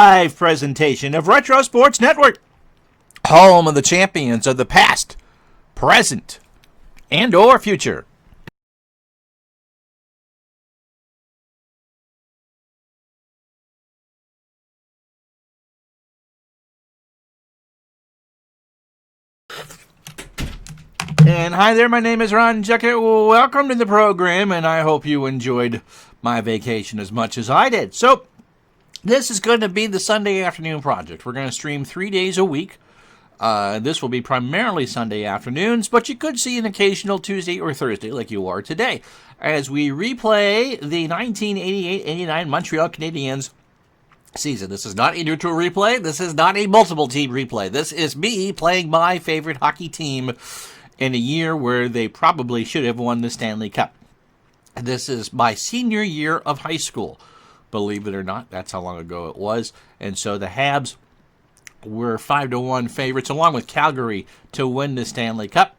Live presentation of Retro Sports Network, home of the champions of the past, present, and or future. And hi there, my name is Ron Jeckett. Welcome to the program, and I hope you enjoyed my vacation as much as I did. So, this is going to be the Sunday afternoon project. We're going to stream 3 days a week. This will be primarily Sunday afternoons, but you could see an occasional Tuesday or Thursday like you are today, as we replay the 1988-89 Montreal Canadiens season. This is not a neutral replay. This is not a multiple-team replay. This is me playing my favorite hockey team in a year where they probably should have won the Stanley Cup. This is my senior year of high school. Believe it or not, that's how long ago it was. And so the Habs were 5-1 favorites, along with Calgary, to win the Stanley Cup.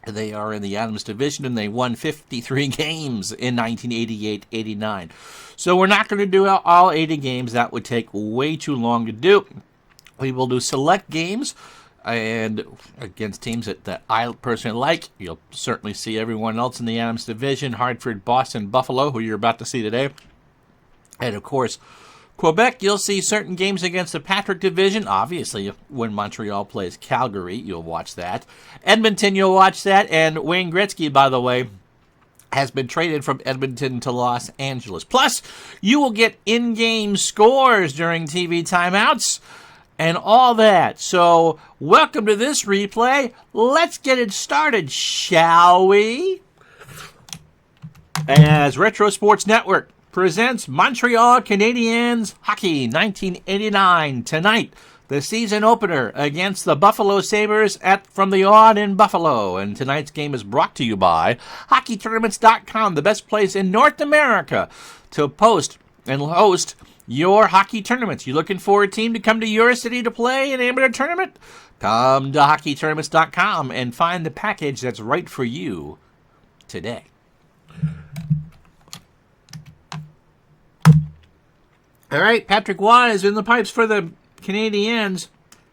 They are in the Adams division, and they won 53 games in 1988-89. So we're not going to do all 80 games. That would take way too long to do. We will do select games, and against teams that I personally like. You'll certainly see everyone else in the Adams division: Hartford, Boston, Buffalo, who you're about to see today. And, of course, Quebec, you'll see certain games against the Patrick division. Obviously, when Montreal plays Calgary, you'll watch that. Edmonton, you'll watch that. And Wayne Gretzky, by the way, has been traded from Edmonton to Los Angeles. Plus, you will get in-game scores during TV timeouts and all that. So, welcome to this replay. Let's get it started, shall we? As Retro Sports Network presents Montreal Canadiens Hockey 1989 tonight. The season opener against the Buffalo Sabres from the Odd in Buffalo. And tonight's game is brought to you by HockeyTournaments.com, the best place in North America to post and host your hockey tournaments. You looking for a team to come to your city to play an amateur tournament? Come to HockeyTournaments.com and find the package that's right for you today. All right, Patrick Waugh is in the pipes for the Canadiens.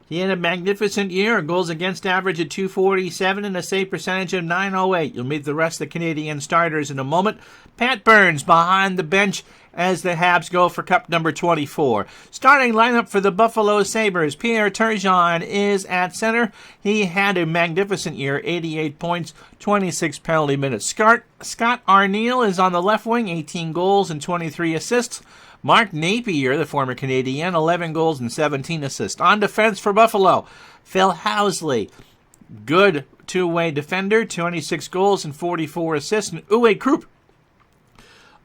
He had a magnificent year, goals against average at .247 and a save percentage of .908. You'll meet the rest of the Canadian starters in a moment. Pat Burns behind the bench as the Habs go for Cup number 24. Starting lineup for the Buffalo Sabres, Pierre Turgeon is at center. He had a magnificent year, 88 points, 26 penalty minutes. Scott Arniel is on the left wing, 18 goals and 23 assists. Mark Napier, the former Canadian, 11 goals and 17 assists. On defense for Buffalo, Phil Housley, good two-way defender, 26 goals and 44 assists. And Uwe Krupp,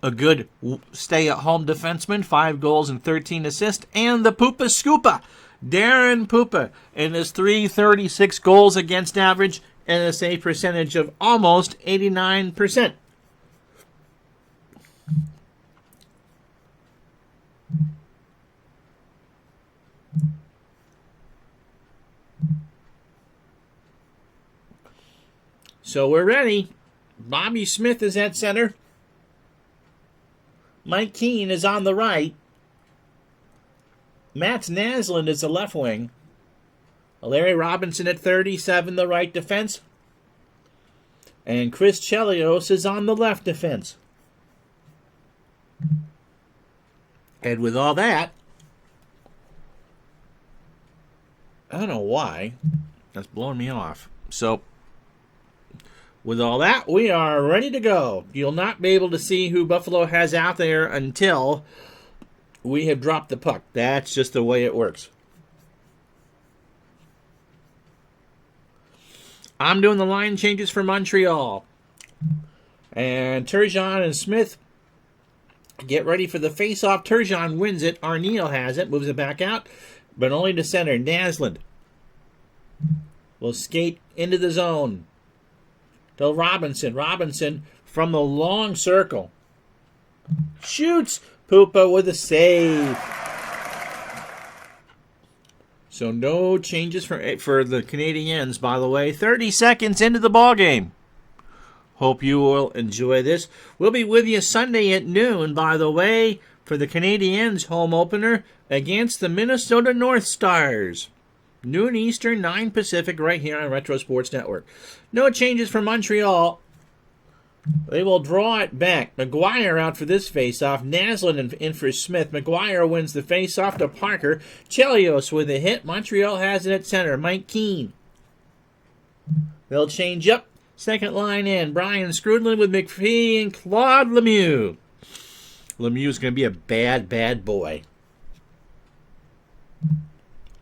a good stay-at-home defenseman, 5 goals and 13 assists. And the Poopa Scoopa, Darren Poopa, in his .336 goals against average and a save percentage of almost 89%. So we're ready. Bobby Smith is at center. Mike Keane is on the right. Mats Naslund is the left wing. Larry Robinson at 37, the right defense. And Chris Chelios is on the left defense. And with all that, I don't know why. That's blowing me off. So, with all that, we are ready to go. You'll not be able to see who Buffalo has out there until we have dropped the puck. That's just the way it works. I'm doing the line changes for Montreal. And Turgeon and Smith get ready for the face-off. Turgeon wins it. Arniel has it. Moves it back out. But only to center. Naslund will skate into the zone. To Robinson. Robinson from the long circle. Shoots. Poopa with a save. So no changes for the Canadiens, by the way. 30 seconds into the ballgame. Hope you will enjoy this. We'll be with you Sunday at noon, by the way, for the Canadiens home opener against the Minnesota North Stars. Noon Eastern, 9 Pacific, right here on Retro Sports Network. No changes for Montreal. They will draw it back. McGuire out for this faceoff. Naslund in for Smith. McGuire wins the faceoff to Parker. Chelios with a hit. Montreal has it at center. Mike Keane. They'll change up. Second line in. Brian Scrudlin with McPhee and Claude Lemieux. Lemieux's going to be a bad, bad boy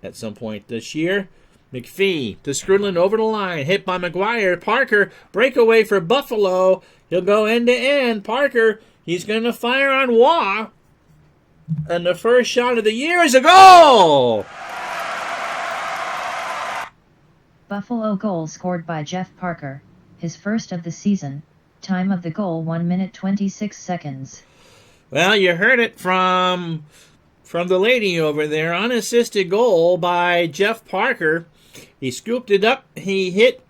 at some point this year. McPhee to Scrudlin over the line. Hit by McGuire. Parker, breakaway for Buffalo. He'll go end to end. Parker, he's going to fire on Waugh. And the first shot of the year is a goal! Buffalo goal scored by Jeff Parker, his first of the season. Time of the goal 1 minute 26 seconds. Well, you heard it from the lady over there. Unassisted goal by Jeff Parker. He scooped it up. He hit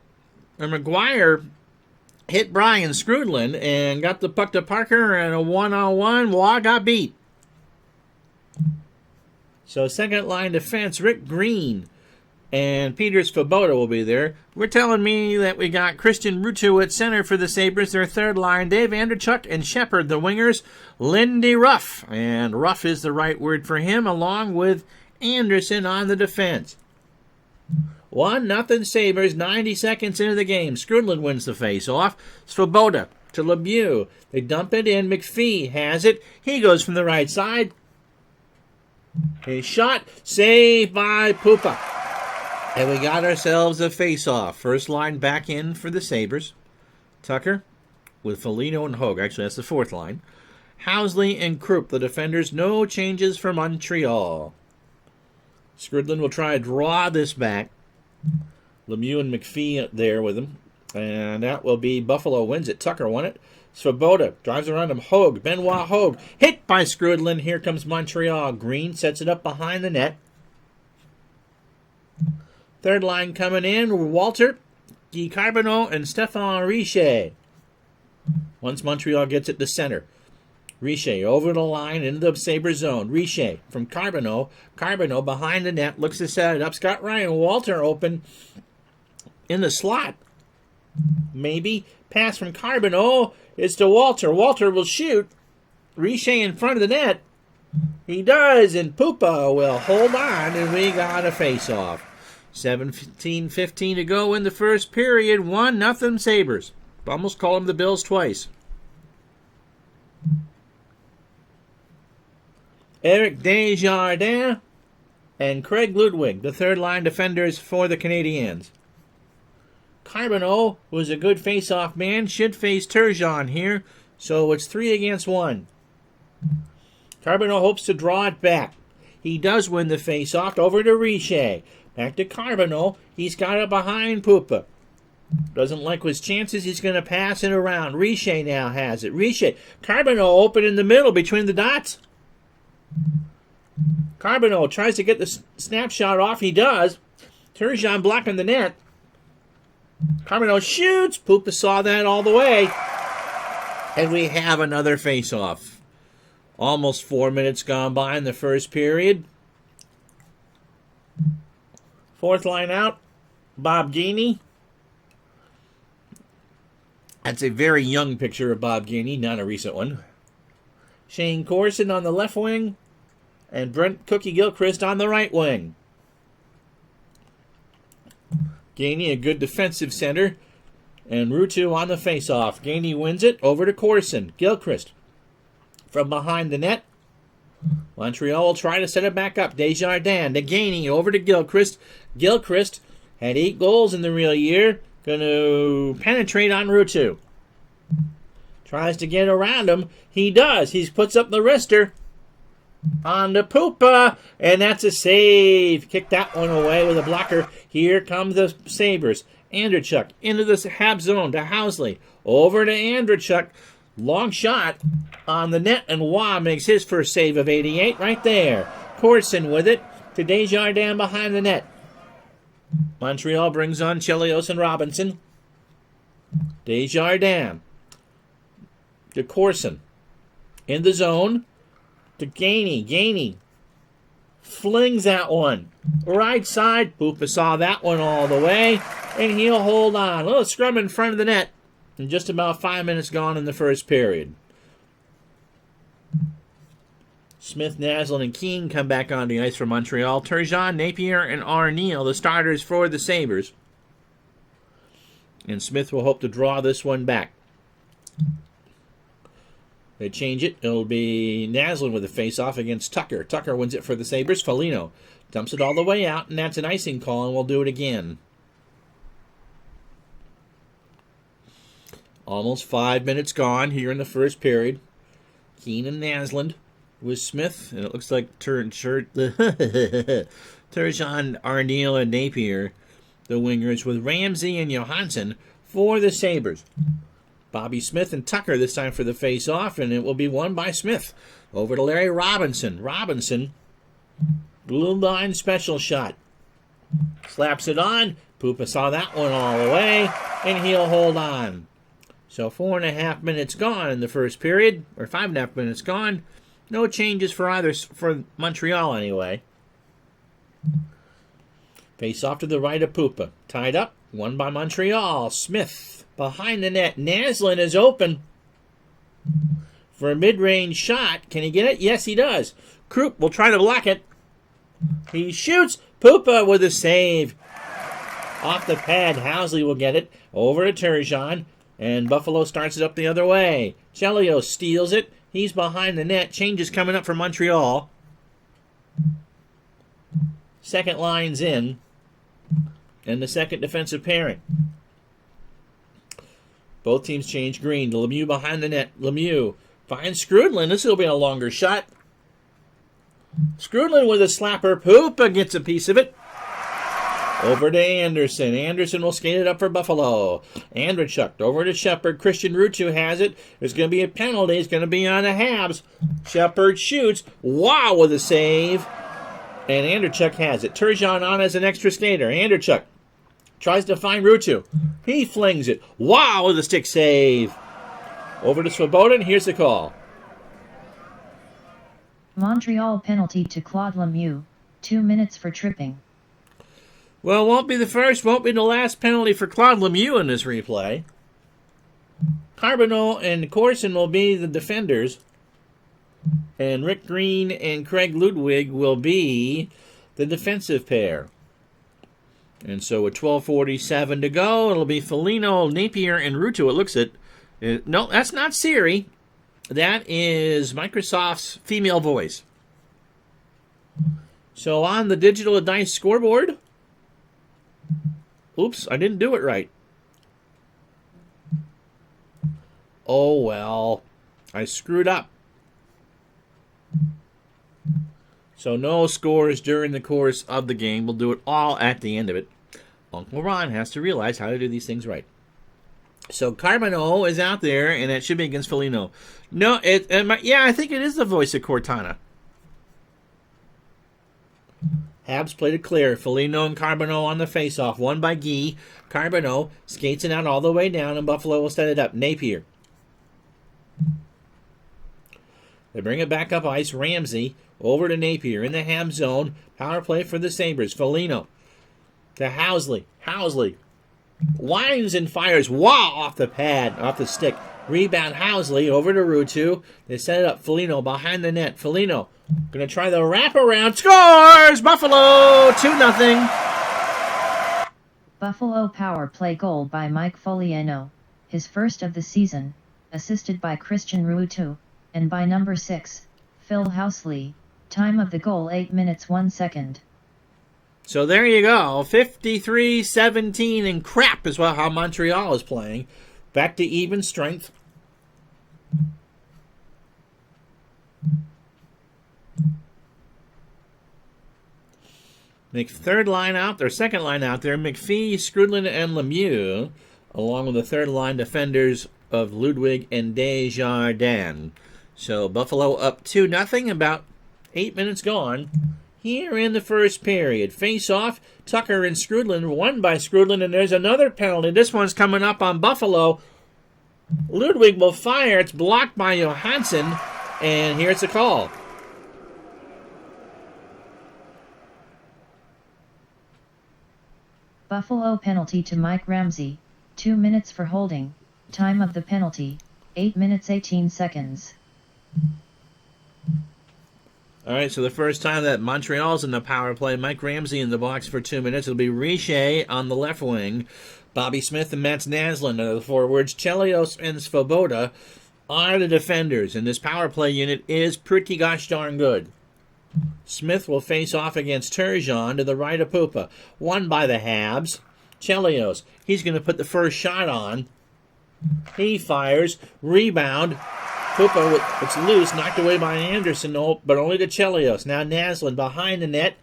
McGuire, hit Brian Scrudlin, and got the puck to Parker, and a one-on-one. Waugh got beat. So second line defense, Rick Green and Peter Svoboda will be there. We're telling me that we got Christian Rutu at center for the Sabres, their third line. Dave Anderchuk and Shepard, the wingers. Lindy Ruff, and Ruff is the right word for him, along with Anderson on the defense. 1-0 Sabres, 90 seconds into the game. Scrudlin wins the face-off. Svoboda to Lemieux. They dump it in. McPhee has it. He goes from the right side. A shot, saved by Pupa. And we got ourselves a face-off. First line back in for the Sabres. Tucker with Foligno and Hogue. Actually, that's the fourth line. Housley and Krupp, the defenders. No changes for Montreal. Scrudlin will try to draw this back. Lemieux and McPhee there with him. And that will be Buffalo wins it. Tucker won it. Svoboda drives around him. Hogue. Benoit Hogue. Hit by Scrudlin. Here comes Montreal. Green sets it up behind the net. Third line coming in. Walter, Guy Carbonneau, and Stéphane Richer. Once Montreal gets it to center. Richer over the line into the Sabre zone. Richer from Carbonneau. Carbonneau behind the net. Looks to set it up. Scott Ryan. Walter open in the slot. Maybe. Pass from Carbonneau is to Walter. Walter will shoot. Richer in front of the net. He does, and Pupa will hold on, and we got a face-off. 17:15 to go in the first period. 1-0 Sabres. Almost call them the Bills twice. Eric Desjardins and Craig Ludwig, the third line defenders for the Canadiens. Carbonneau was a good face-off man. Should face Turgeon here, so it's 3 against 1. Carbonneau hopes to draw it back. He does win the face-off over to Richer. Back to Carbonneau. He's got it behind Pupa. Doesn't like his chances. He's going to pass it around. Richer now has it. Richer. Carbonneau open in the middle between the dots. Carbonneau tries to get the snapshot off. He does. Turgeon blocking the net. Carbonneau shoots. Pupa saw that all the way. And we have another face-off. Almost 4 minutes gone by in the first period. Fourth line out. Bob Gainey. That's a very young picture of Bob Gainey, not a recent one. Shane Corson on the left wing. And Brent Cookie Gilchrist on the right wing. Gainey, a good defensive center. And Rutu on the faceoff. Gainey wins it over to Corson. Gilchrist from behind the net. Montreal will try to set it back up. Desjardins to Gainey over to Gilchrist. Gilchrist had 8 goals in the real year. Going to penetrate on Rutu. Tries to get around him. He does. He puts up the wrister on the Pupa. And that's a save. Kick that one away with a blocker. Here come the Sabres. Anderchuk into the Habs zone to Housley. Over to Anderchuk. Long shot on the net, and Waugh makes his first save of 88 right there. Corson with it to Desjardins behind the net. Montreal brings on Chelios and Robinson. Desjardins to Corson. In the zone to Gainey. Gainey flings that one. Right side. Poopa saw that one all the way. And he'll hold on. A little scrum in front of the net. And just about 5 minutes gone in the first period. Smith, Naslund, and Keane come back on the ice for Montreal. Turgeon, Napier, and Arneal, the starters for the Sabres. And Smith will hope to draw this one back. They change it. It'll be Naslund with a face-off against Tucker. Tucker wins it for the Sabres. Foligno dumps it all the way out, and that's an icing call, and we'll do it again. Almost 5 minutes gone here in the first period. Keane and Naslund with Smith, and it looks like Turgeon, Arneal, and Napier, the wingers, with Ramsey and Johansson for the Sabres. Bobby Smith and Tucker this time for the face-off, and it will be won by Smith. Over to Larry Robinson. Robinson, blue line special shot. Slaps it on. Poopa saw that one all the way, and he'll hold on. So 4.5 minutes gone in the first period, or 5.5 minutes gone. No changes for Montreal anyway. Face off to the right of Poopa. Tied up. Won by Montreal. Smith behind the net. Naslund is open for a mid-range shot. Can he get it? Yes, he does. Krupp will try to block it. He shoots. Poopa with a save. Off the pad. Housley will get it. Over to Turgeon. And Buffalo starts it up the other way. Chelios steals it. He's behind the net. Changes coming up for Montreal. Second line's in. And the second defensive pairing. Both teams change green. Lemieux behind the net. Lemieux finds Skrudland. This will be a longer shot. Skrudland with a slapper. Poopa gets a piece of it. Over to Anderson. Anderson will skate it up for Buffalo. Andrechuk over to Shepard. Christian Ruutu has it. There's going to be a penalty. It's going to be on the Habs. Shepard shoots. Wow, with a save. And Andrechuk has it. Turgeon on as an extra skater. Andrechuk tries to find Ruutu. He flings it. Wow, with a stick save. Over to Swoboda, and here's the call. Montreal penalty to Claude Lemieux. 2 minutes for tripping. Well, won't be the first, won't be the last penalty for Claude Lemieux in this replay. Carbonneau and Corson will be the defenders. And Rick Green and Craig Ludwig will be the defensive pair. And so with 12:47 to go, it'll be Foligno, Napier, and Ruutu. It looks at... no, that's not Siri. That is Microsoft's female voice. So on the digital dice scoreboard... Oops, I didn't do it right. Oh, well. I screwed up. So no scores during the course of the game. We'll do it all at the end of it. Uncle Ron has to realize how to do these things right. So Carbonneau is out there, and it should be against Foligno. No, yeah, I think it is the voice of Cortana. Habs played it clear. Foligno and Carbonneau on the face-off. Won by Guy. Carbonneau skates it out all the way down, and Buffalo will set it up. Napier. They bring it back up ice. Ramsey over to Napier in the Habs zone. Power play for the Sabres. Foligno to Housley. Housley winds and fires. Wow, off the pad, off the stick. Rebound Housley over to Ruutu. They set it up. Foligno behind the net. Foligno going to try the wraparound. Scores! Buffalo 2-0. Buffalo power play goal by Mike Foligno, his first of the season, assisted by Christian Ruutu, and by number 6, Phil Housley. Time of the goal 8 minutes 1 second. So there you go. 53-17 and crap is how Montreal is playing. Back to even strength. Third line out there, second line out there, McPhee, Skrudland, and Lemieux, along with the third line defenders of Ludwig and Desjardins. So Buffalo up 2-0, about 8 minutes gone. Here in the first period, face-off, Tucker and Skrudland, won by Skrudland, and there's another penalty. This one's coming up on Buffalo. Ludwig will fire. It's blocked by Johansson, and here's the call. Buffalo penalty to Mike Ramsey, 2 minutes for holding, time of the penalty, 8 minutes 18 seconds. All right, so the first time that Montreal's in the power play, Mike Ramsey in the box for 2 minutes. It'll be Richer on the left wing. Bobby Smith and Mats Naslund are the forwards. Chelios and Svoboda are the defenders, and this power play unit is pretty gosh darn good. Smith will face off against Turgeon to the right of Pupa. Won by the Habs. Chelios, he's going to put the first shot on. He fires. Rebound. Pupa, it's loose, knocked away by Anderson, but only to Chelios. Now Naslund behind the net.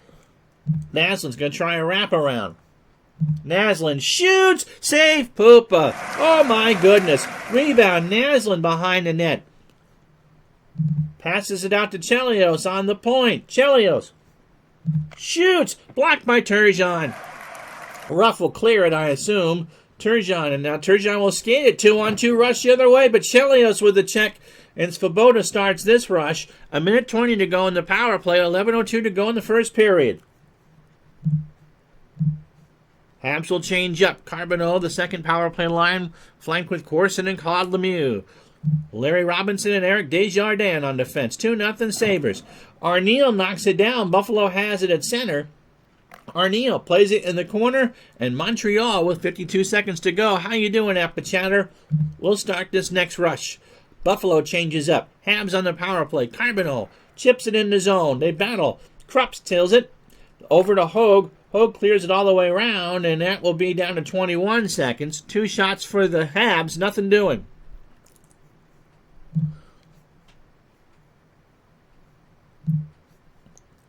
Naslund's going to try a wraparound. Naslund shoots! Save Pupa! Oh my goodness! Rebound, Naslund behind the net. Passes it out to Chelios on the point. Chelios shoots! Blocked by Turgeon. Ruff will clear it, I assume. Turgeon, and now Turgeon will skate it. 2-on-2 rush the other way, but Chelios with the check, and Svoboda starts this rush. 1:20 to go in the power play, 11:02 to go in the first period. Habs will change up. Carbonneau, the second power play line, flanked with Corson and Claude Lemieux. Larry Robinson and Eric Desjardins on defense. 2-0 Sabres. Arneal knocks it down. Buffalo has it at center. Arneal plays it in the corner, and Montreal with 52 seconds to go. How you doing, Appachatter? We'll start this next rush. Buffalo changes up. Habs on the power play. Carbonneau chips it in the zone. They battle. Krups tills it over to Hogue. Hogue clears it all the way around, and that will be down to 21 seconds. 2 shots for the Habs. Nothing doing.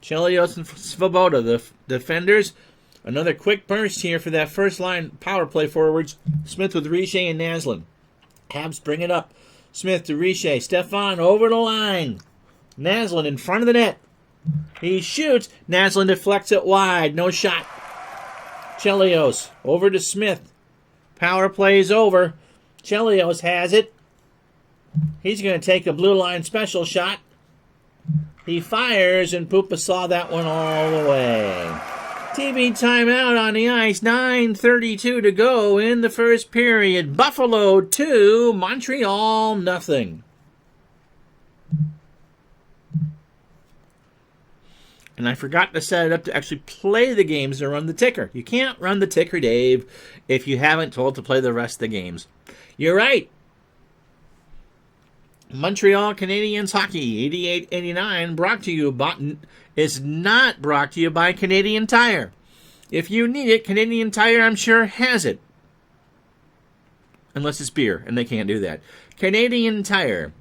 Chelios and Svoboda, the defenders. Another quick burst here for that first line power play forwards. Smith with Richer and Naslund. Habs bring it up. Smith to Richer. Stefan over the line. Naslund in front of the net. He shoots. Naslund deflects it wide. No shot. Chelios over to Smith. Power play is over. Chelios has it. He's going to take a blue line special shot. He fires, and Pupa saw that one all the way. TV timeout on the ice. 9:32 to go in the first period. Buffalo 2, Montreal nothing. And I forgot to set it up to actually play the games and run the ticker. You can't run the ticker, Dave, if you haven't told to play the rest of the games. You're right. Montreal Canadiens hockey 88-89 is not brought to you by Canadian Tire. If you need it, Canadian Tire, I'm sure, has it. Unless it's beer, and they can't do that. Canadian Tire.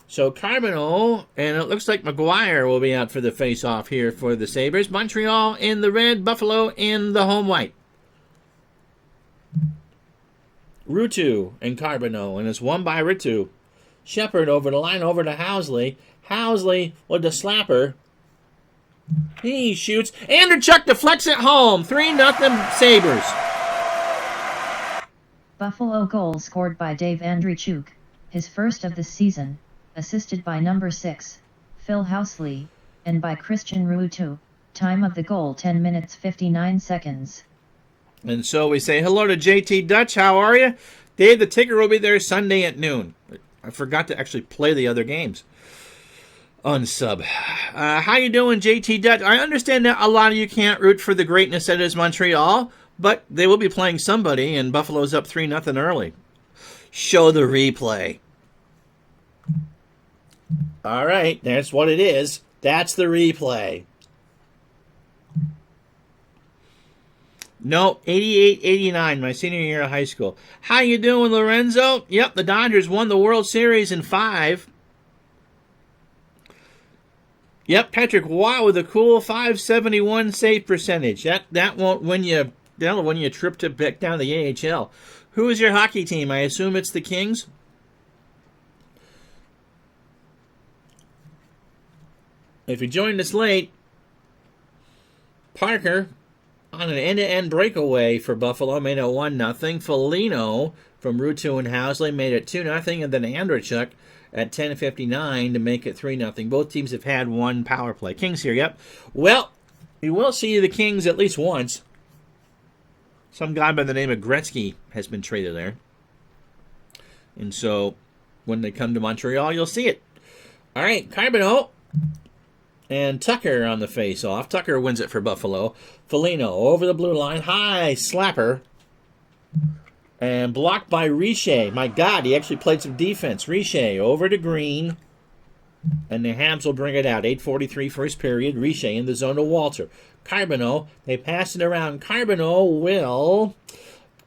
So Carbonneau, and it looks like McGuire will be out for the face-off here for the Sabres. Montreal in the red, Buffalo in the home white. Ruutu and Carbonneau, and it's won by Ruutu. Shepard over the line, over to Housley. Housley with the slapper. He shoots. Andrechuk deflects it home. 3-0 Sabres. Buffalo goal scored by Dave Andrechuk, his first of the season, assisted by number 6, Phil Housley, and by Christian Ruutu. Time of the goal 10 minutes 59 seconds. And so we say hello to JT Dutch. How are you? Dave, the ticker will be there Sunday at noon. I forgot to actually play the other games. Unsub. How you doing, JT Dutch? I understand that a lot of you can't root for the greatness that is Montreal, but they will be playing somebody, and Buffalo's up 3-0 early. Show the replay. All right, that's what it is. That's the replay. No, 88-89, my senior year of high school. How you doing, Lorenzo? Yep, the Dodgers won the World Series in 5. Yep, Patrick Waugh with a cool 571 save percentage. That won't win you. That'll win you a trip to back down to the AHL. Who is your hockey team? I assume it's the Kings. If you joined us late, Parker on an end-to-end breakaway for Buffalo made it 1-0. Foligno from Ruutu and Housley made it 2-0, and then Andrechuk at 10:59 to make it 3-0. Both teams have had one power play. Kings here, yep. Well, we will see the Kings at least once. Some guy by the name of Gretzky has been traded there. And so when they come to Montreal, you'll see it. All right, Carbonneau and Tucker on the face-off. Tucker wins it for Buffalo. Foligno over the blue line. High slapper. And blocked by Richer. My God, he actually played some defense. Richer over to Green. And the Habs will bring it out. 8:43 first period. Richer in the zone to Walter. Carbonneau. They pass it around. Carbonneau will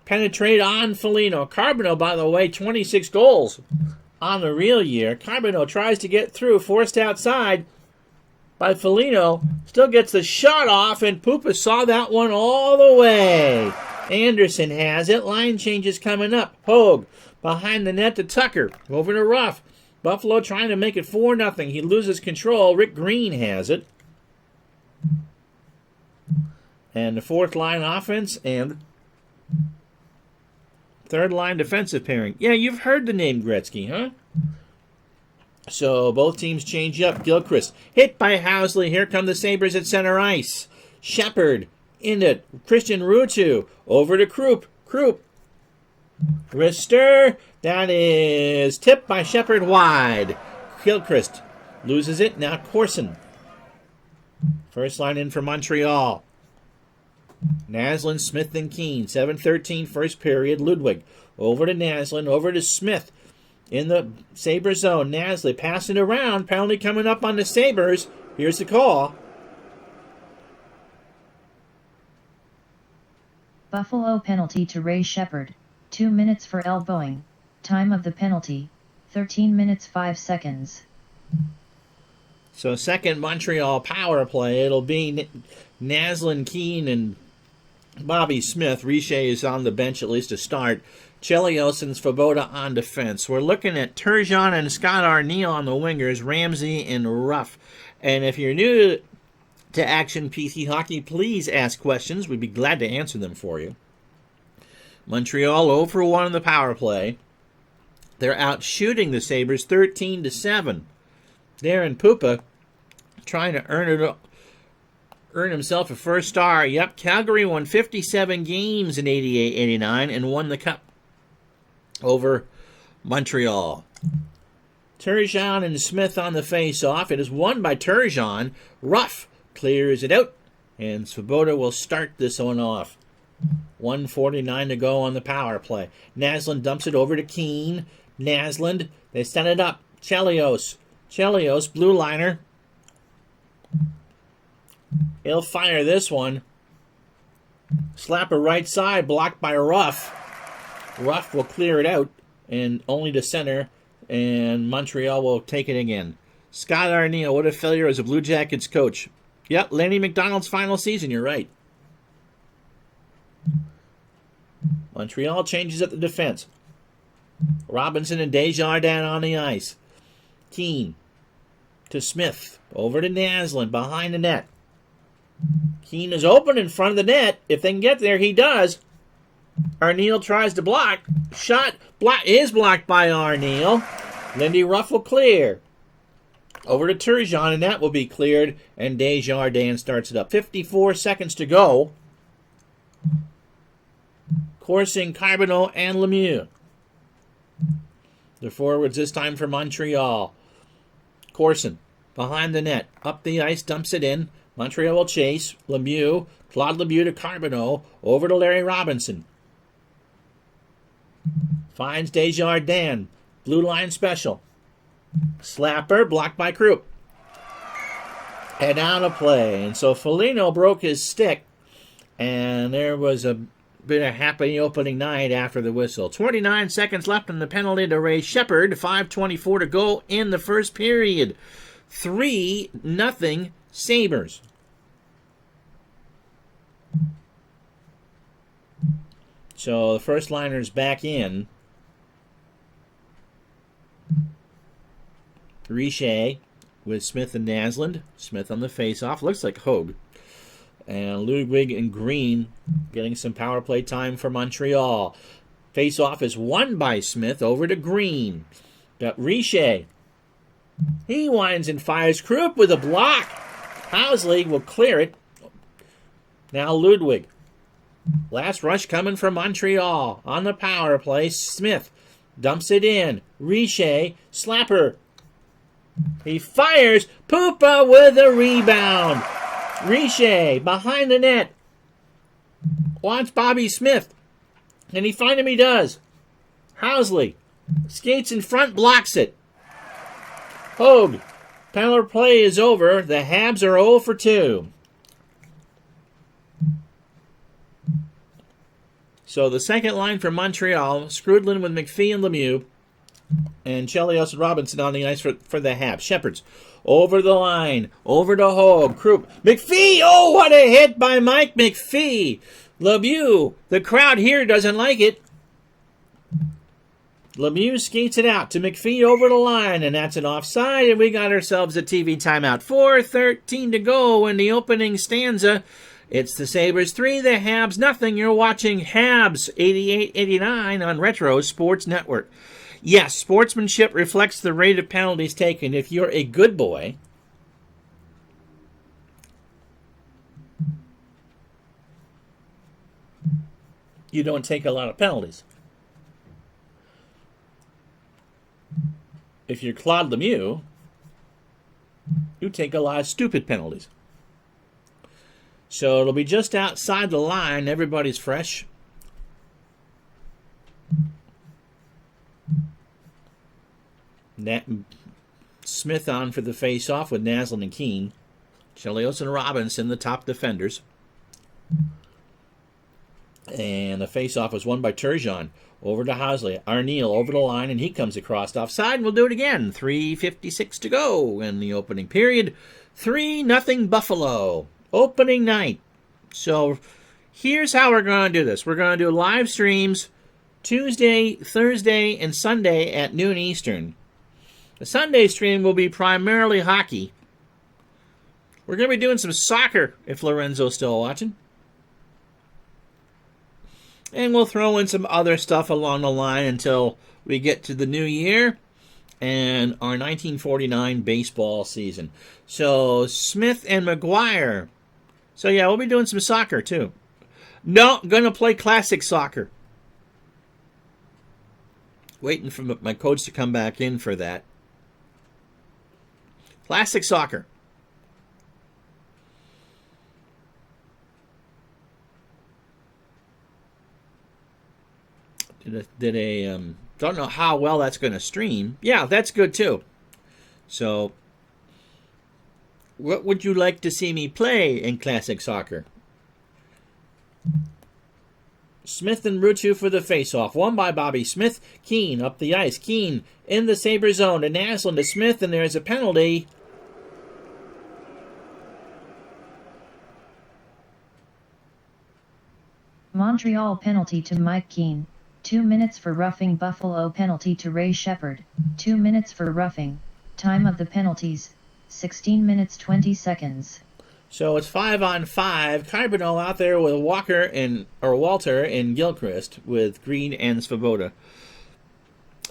penetrate on Foligno. Carbonneau, by the way, 26 goals on the real year. Carbonneau tries to get through. Forced outside by Foligno. Still gets the shot off. And Pupa saw that one all the way. Anderson has it. Line changes coming up. Hogue behind the net to Tucker. Over to Ruff. Buffalo trying to make it 4-0. He loses control. Rick Green has it. And the fourth line offense and third line defensive pairing. Yeah, you've heard the name Gretzky, huh? So both teams change up. Gilchrist hit by Housley. Here come the Sabres at center ice. Shepard in it. Christian Ruutu over to Krupp. Wrister. That is tipped by Shepard wide. Gilchrist loses it. Now Corson. First line in for Montreal. Naslund, Smith, and Keane. 7:13 first period. Ludwig over to Naslund. Over to Smith in the Sabres zone. Naslund passing around. Penalty coming up on the Sabres. Here's the call. Buffalo penalty to Ray Shepard. 2 minutes for elbowing. Time of the penalty, 13 minutes 5 seconds. So second Montreal power play. It'll be Naslund, Keane, and Bobby Smith. Richer is on the bench at least to start. Chelios and Svoboda on defense. We're looking at Turgeon and Scott Arniel on the wingers. Ramsey and Ruff. And if you're new to Action PC Hockey, please ask questions. We'd be glad to answer them for you. Montreal 0 for 1 in the power play. They're out shooting the Sabres 13-7. Darren Pupa trying to earn himself a first star. Yep, Calgary won 57 games in 88-89 and won the Cup over Montreal. Turgeon and Smith on the face-off. It is won by Turgeon. Ruff clears it out, and Svoboda will start this one off. 1:49 to go on the power play. Naslund dumps it over to Keane. Naslund, they set it up. Chelios, blue liner. He'll fire this one. Slapper right side, blocked by Ruff. Ruff will clear it out, and only to center, and Montreal will take it again. Scott Arniel, what a failure as a Blue Jackets coach. Yep, Lanny McDonald's final season, you're right. Montreal changes up the defense. Robinson and Desjardins on the ice. Keane to Smith. Over to Naslund behind the net. Keane is open in front of the net. If they can get there, he does. Arniel tries to block. Shot is blocked by Arniel. Lindy Ruff will clear. Over to Turgeon, and that will be cleared. And Desjardins starts it up. 54 seconds to go. Coursing, Carbonneau, and Lemieux. The forwards this time for Montreal. Corson behind the net. Up the ice, dumps it in. Montreal will chase. Lemieux. Claude Lemieux to Carbonneau. Over to Larry Robinson. Finds Desjardins. Blue line special. Slapper, blocked by Krupp. And out of play. And so Foligno broke his stick. And there was a bit of happy opening night after the whistle. 29 seconds left in the penalty to Ray Shepard. 5:24 to go in the first period. 3-0 Sabres. So the first liner's back in. Richer with Smith and Naslund. Smith on the face-off. Looks like Hogue. And Ludwig and Green getting some power play time for Montreal. Face-off is won by Smith over to Green. Got Richer. He winds and fires. Krupp with a block. Housley will clear it. Now Ludwig. Last rush coming from Montreal. On the power play, Smith dumps it in. Richer, slapper. He fires. Pupa with a rebound. Richer behind the net. Wants Bobby Smith. And he finally does. Housley skates in front, blocks it. Hogue. Power play is over. The Habs are 0 for 2. So the second line for Montreal, Scrudlin with McPhee and Lemieux, and Chelios and Robinson on the ice for the Habs. Shepherds over the line, over to Hogue. Krupp. McPhee! Oh, what a hit by Mike McPhee! Lemieux, the crowd here doesn't like it. Lemieux skates it out to McPhee over the line, and that's an offside, and we got ourselves a TV timeout. 4:13 to go in the opening stanza. It's the Sabres 3, the Habs nothing. You're watching Habs 88-89 on Retro Sports Network. Yes, sportsmanship reflects the rate of penalties taken. If you're a good boy, you don't take a lot of penalties. If you're Claude Lemieux, you take a lot of stupid penalties. So it'll be just outside the line. Everybody's fresh. Smith on for the face-off with Naslund and Keane. Chelios and Robinson, the top defenders. And the face-off was won by Turgeon. Over to Housley. Arneal over the line, and he comes across offside, and we'll do it again. 3:56 to go in the opening period. 3-0 Buffalo. Opening night. So here's how we're going to do this. We're going to do live streams Tuesday, Thursday, and Sunday at noon Eastern. The Sunday stream will be primarily hockey. We're going to be doing some soccer if Lorenzo's still watching. And we'll throw in some other stuff along the line until we get to the new year and our 1949 baseball season. So Smith and McGuire. So yeah, we'll be doing some soccer too. No, going to play classic soccer. Waiting for my coach to come back in for that. Classic soccer. Don't know how well that's going to stream. Yeah, that's good too. So, what would you like to see me play in classic soccer? Smith and Rutu for the face-off. Won by Bobby Smith. Keane up the ice. Keane in the Sabre zone to Naslund to Smith, and there's a penalty. Montreal penalty to Mike Keane. 2 minutes for roughing. Buffalo penalty to Ray Shepherd. 2 minutes for roughing. Time of the penalties, 16 minutes 20 seconds. So it's 5-on-5. Carbonell out there with Walter and Gilchrist with Green and Svoboda.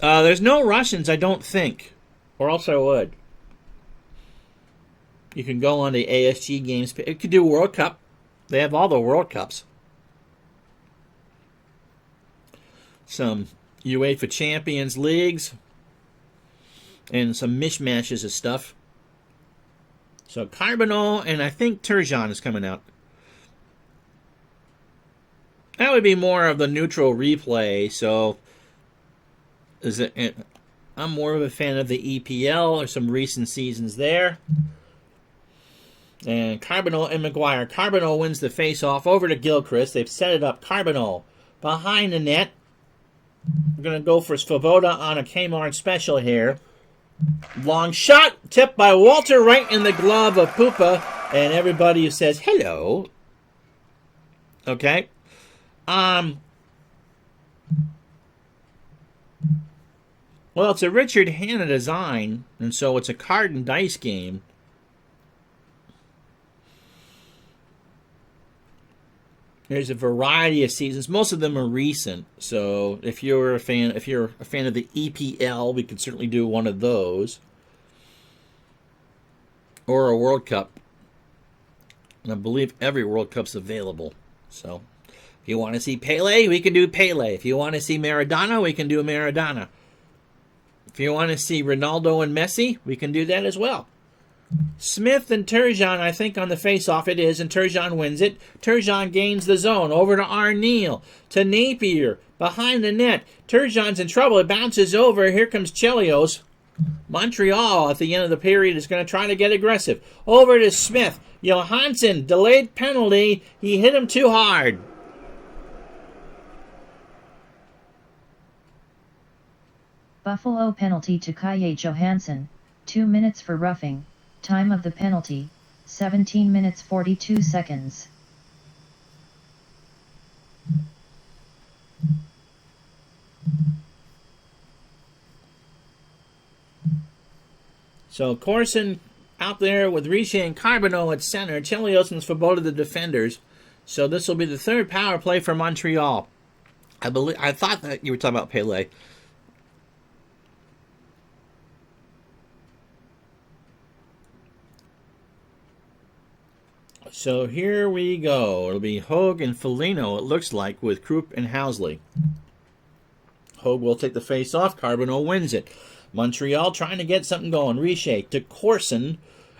There's no Russians, I don't think, or else I would. You can go on the ASG games. It could do World Cup. They have all the World Cups. Some UEFA Champions Leagues, and some mishmashes of stuff. So Carbonell, and I think Turgeon is coming out. That would be more of the neutral replay, so I'm more of a fan of the EPL or some recent seasons there. And Carbonell and McGuire. Carbonell wins the face-off over to Gilchrist. They've set it up. Carbonell behind the net. We're going to go for Svoboda on a Kmart special here. Long shot, tipped by Walter right in the glove of Pupa. And everybody says, hello. Okay. Well, it's a Richard Hanna design, and so it's a card and dice game. There's a variety of seasons. Most of them are recent. So if you're a fan of the EPL, we could certainly do one of those. Or a World Cup. And I believe every World Cup's available. So If you want to see Pele, we can do Pele. If you want to see Maradona, we can do Maradona. If you want to see Ronaldo and Messi, we can do that as well. Smith and Turgeon, I think on the face-off it is, and Turgeon wins it. Turgeon gains the zone. Over to Arneal. To Napier. Behind the net. Turgeon's in trouble. It bounces over. Here comes Chelios. Montreal at the end of the period is going to try to get aggressive. Over to Smith. Johansson, delayed penalty. He hit him too hard. Buffalo penalty to Kaye Johansson, 2 minutes for roughing. Time of the penalty, 17 minutes 42 seconds. So Corson out there with Richer and Carbonneau at center. Chelios for both of the defenders. So this will be the third power play for Montreal. I thought that you were talking about Pele. So here we go. It'll be Hogue and Foligno, it looks like, with Krupp and Housley. Hogue will take the face off. Carbonneau wins it. Montreal trying to get something going. Richer to Corson.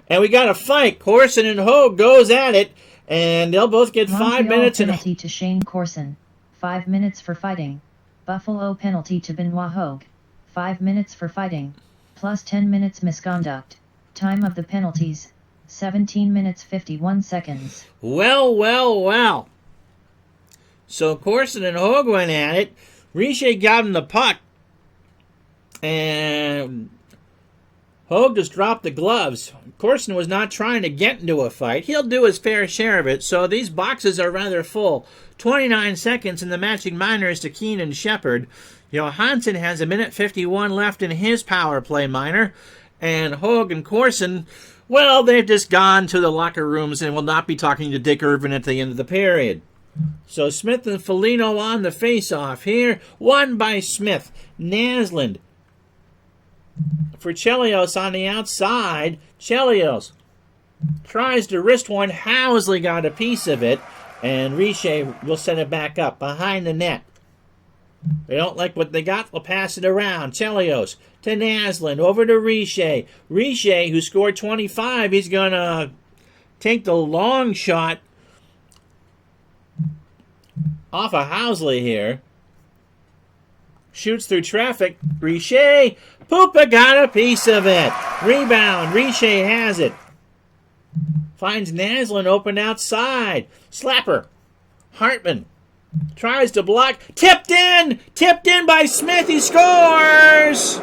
And we got a fight. Corson and Hogue goes at it. And they'll both get Montreal 5 minutes. Penalty to Shane Corson. 5 minutes for fighting. Buffalo penalty to Benoit Hogue. 5 minutes for fighting. Plus 10 minutes misconduct. Time of the penalties. 17 minutes 51 seconds. Well. So Corson and Hogue went at it. Richer got him the puck. And Hogue just dropped the gloves. Corson was not trying to get into a fight. He'll do his fair share of it. So these boxes are rather full. 29 seconds in the matching minors to Keane and Shepard. Johansson has 1:51 left in his power play minor. And Hogue and Corson, well, they've just gone to the locker rooms and will not be talking to Dick Irvin at the end of the period. So Smith and Foligno on the face-off here. Won by Smith. Naslund for Chelios on the outside. Chelios tries to wrist one. Housley got a piece of it. And Richer will set it back up behind the net. They don't like what they got, they'll pass it around. Chelios to Naslund, over to Richer. Richer, who scored 25, he's going to take the long shot off of Housley here. Shoots through traffic. Richer, Poopa got a piece of it. Rebound, Richer has it. Finds Naslund open outside. Slapper. Hartman tries to block. Tipped in! Tipped in by Smith. He scores!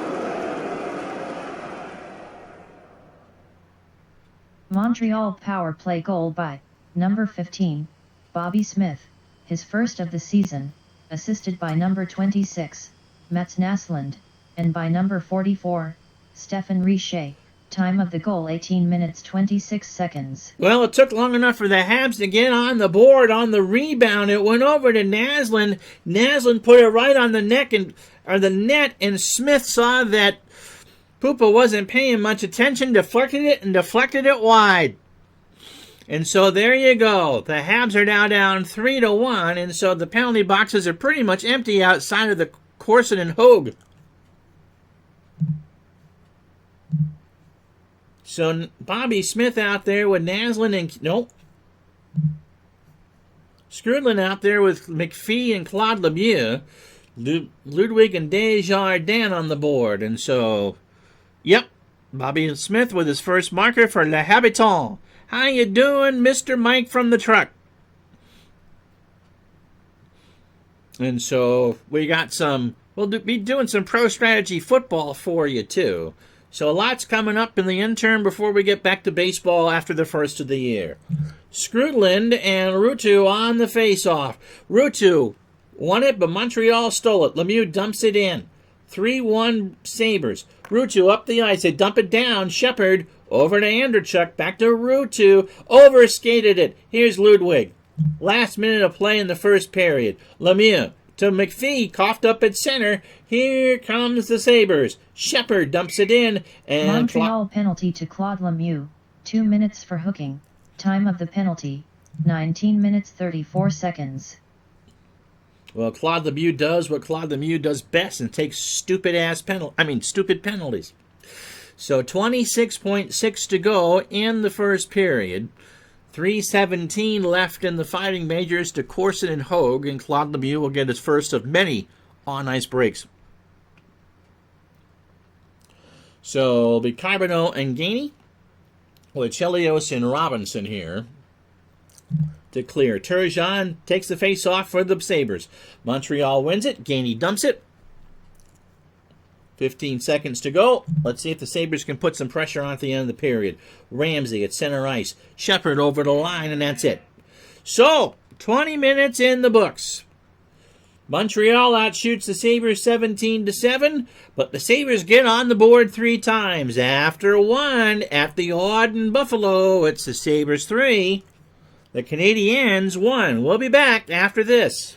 Montreal power play goal by number 15, Bobby Smith, his first of the season, assisted by number 26, Mats Naslund, and by number 44, Stefan Richer. Time of the goal 18 minutes 26 seconds. Well, it took long enough for the Habs to get on the board on the rebound. It went over to Naslund. Naslund put it right on the net, and Smith saw that Poopa wasn't paying much attention, deflected it wide. And so there you go. The Habs are now down 3-1, and so the penalty boxes are pretty much empty outside of the Corson and Hogue. So Bobby Smith out there with Naslund and... Nope. Skrudland out there with McPhee and Claude Lemieux. Ludwig and Desjardins on the board. And so, yep, Bobby Smith with his first marker for Le Habitant. How you doing, Mr. Mike from the truck? And so we got some... We'll be doing some pro strategy football for you, too. So a lot's coming up in the interim before we get back to baseball after the first of the year. Skrudland and Ruutu on the face-off. Ruutu won it, but Montreal stole it. Lemieux dumps it in. 3-1 Sabres. Ruutu up the ice. They dump it down. Shepard over to Andrechuk. Back to Ruutu. Overskated it. Here's Ludwig. Last minute of play in the first period. Lemieux to McPhee, coughed up at center. Here comes the Sabres. Shepard dumps it in. And Montreal penalty to Claude Lemieux. 2 minutes for hooking. Time of the penalty, 19 minutes 34 seconds. Well, Claude Lemieux does what Claude Lemieux does best and takes stupid penalties. So 26.6 to go in the first period. 3:17 left in the Fighting Majors to Corson and Hogue, and Claude Lemieux will get his first of many on-ice breaks. So it'll be Carbonneau and Gainey with Chelios and Robinson here to clear. Turgeon takes the face-off for the Sabres. Montreal wins it. Gainey dumps it. 15 seconds to go. Let's see if the Sabres can put some pressure on at the end of the period. Ramsey at center ice. Shepard over the line, and that's it. So, 20 minutes in the books. Montreal outshoots the Sabres 17-7, but the Sabres get on the board 3 times. After one at the odd in Buffalo, it's the Sabres 3. The Canadiens 1. We'll be back after this.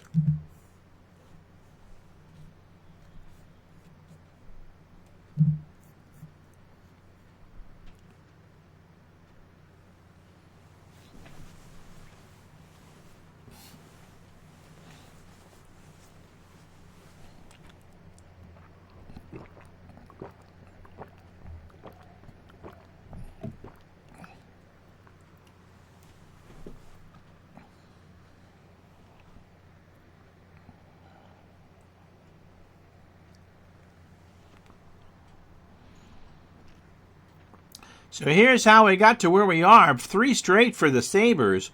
So here's how we got to where we are. 3 straight for the Sabres.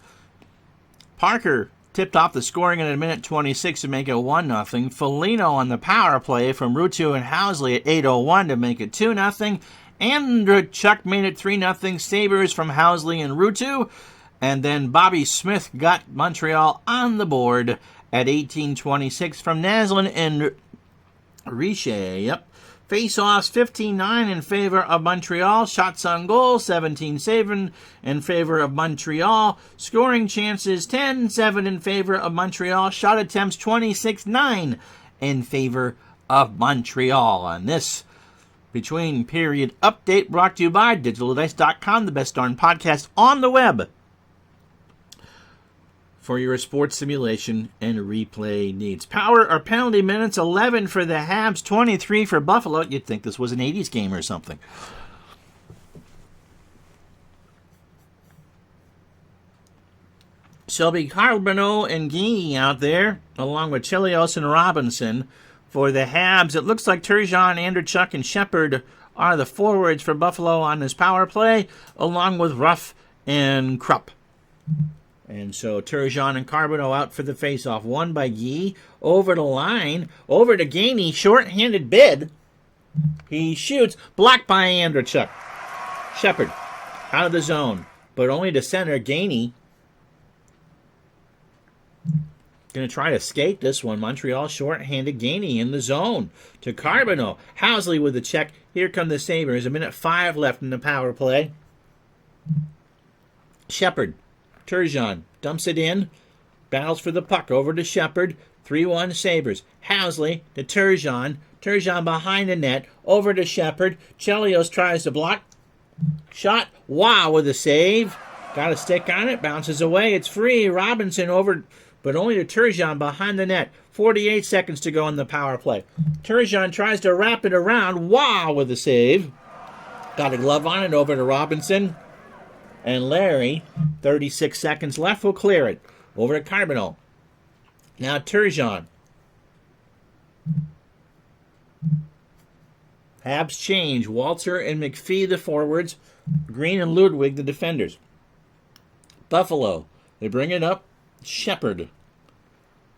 Parker tipped off the scoring in a minute 26 to make it 1-0. Foligno on the power play from Ruutu and Housley at 8:01 to make it 2-0. Andrechuk made it 3-0. Sabres from Housley and Ruutu. And then Bobby Smith got Montreal on the board at 18:26 from Naslin and Richer. Yep. Face-offs 15-9 in favor of Montreal. Shots on goal 17-7 in favor of Montreal. Scoring chances 10-7 in favor of Montreal. Shot attempts 26-9 in favor of Montreal. On this between period update brought to you by DigitalDice.com, the best darn podcast on the web for your sports simulation and replay needs. Power or penalty minutes, 11 for the Habs, 23 for Buffalo. You'd think this was an 80s game or something. So it'll be Carbonneau and Gainey out there, along with Chelios and Robinson. For the Habs, it looks like Turgeon, Andrechuk, and Shepard are the forwards for Buffalo on this power play, along with Ruff and Krupp. And so Turgeon and Carbonneau out for the faceoff. Won by Guy. Over the line. Over to Gainey. Short-handed bid. He shoots. Blocked by Andrechuk. Shepard out of the zone. But only to center. Gainey going to try to skate this one. Montreal short-handed. Gainey in the zone. To Carbonneau. Housley with the check. Here come the Sabres. 1:05 left in the power play. Shepard. Turgeon dumps it in, battles for the puck over to Shepard, 3-1 Sabres. Housley to Turgeon, Turgeon behind the net, over to Shepard. Chelios tries to block, shot, wow with a save, got a stick on it, bounces away, it's free. Robinson over, but only to Turgeon behind the net. 48 seconds to go in the power play. Turgeon tries to wrap it around, wow with a save, got a glove on it, over to Robinson. And Larry, 36 seconds left, will clear it. Over to Carbonneau. Now Turgeon. Habs change. Walter and McPhee, the forwards. Green and Ludwig, the defenders. Buffalo. They bring it up. Shepard.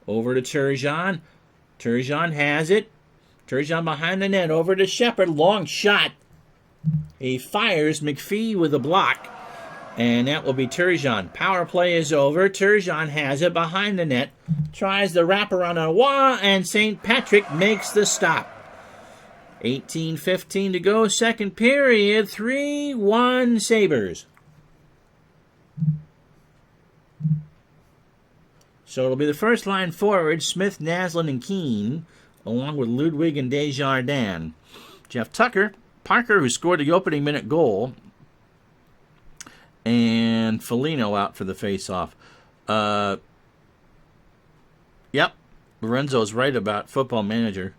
Over to Turgeon. Turgeon has it. Turgeon behind the net. Over to Shepard. Long shot. He fires. McPhee with a block. And that will be Turgeon. Power play is over. Turgeon has it behind the net. Tries the wraparound on Wah, and St. Patrick makes the stop. 18:15 to go. Second period. 3-1 Sabres. So it'll be the first line forward, Smith, Naslin, and Keane, along with Ludwig and Desjardins. Jeff Tucker, Parker, who scored the opening minute goal, and Foligno out for the faceoff. Yep. Lorenzo's right about Football Manager.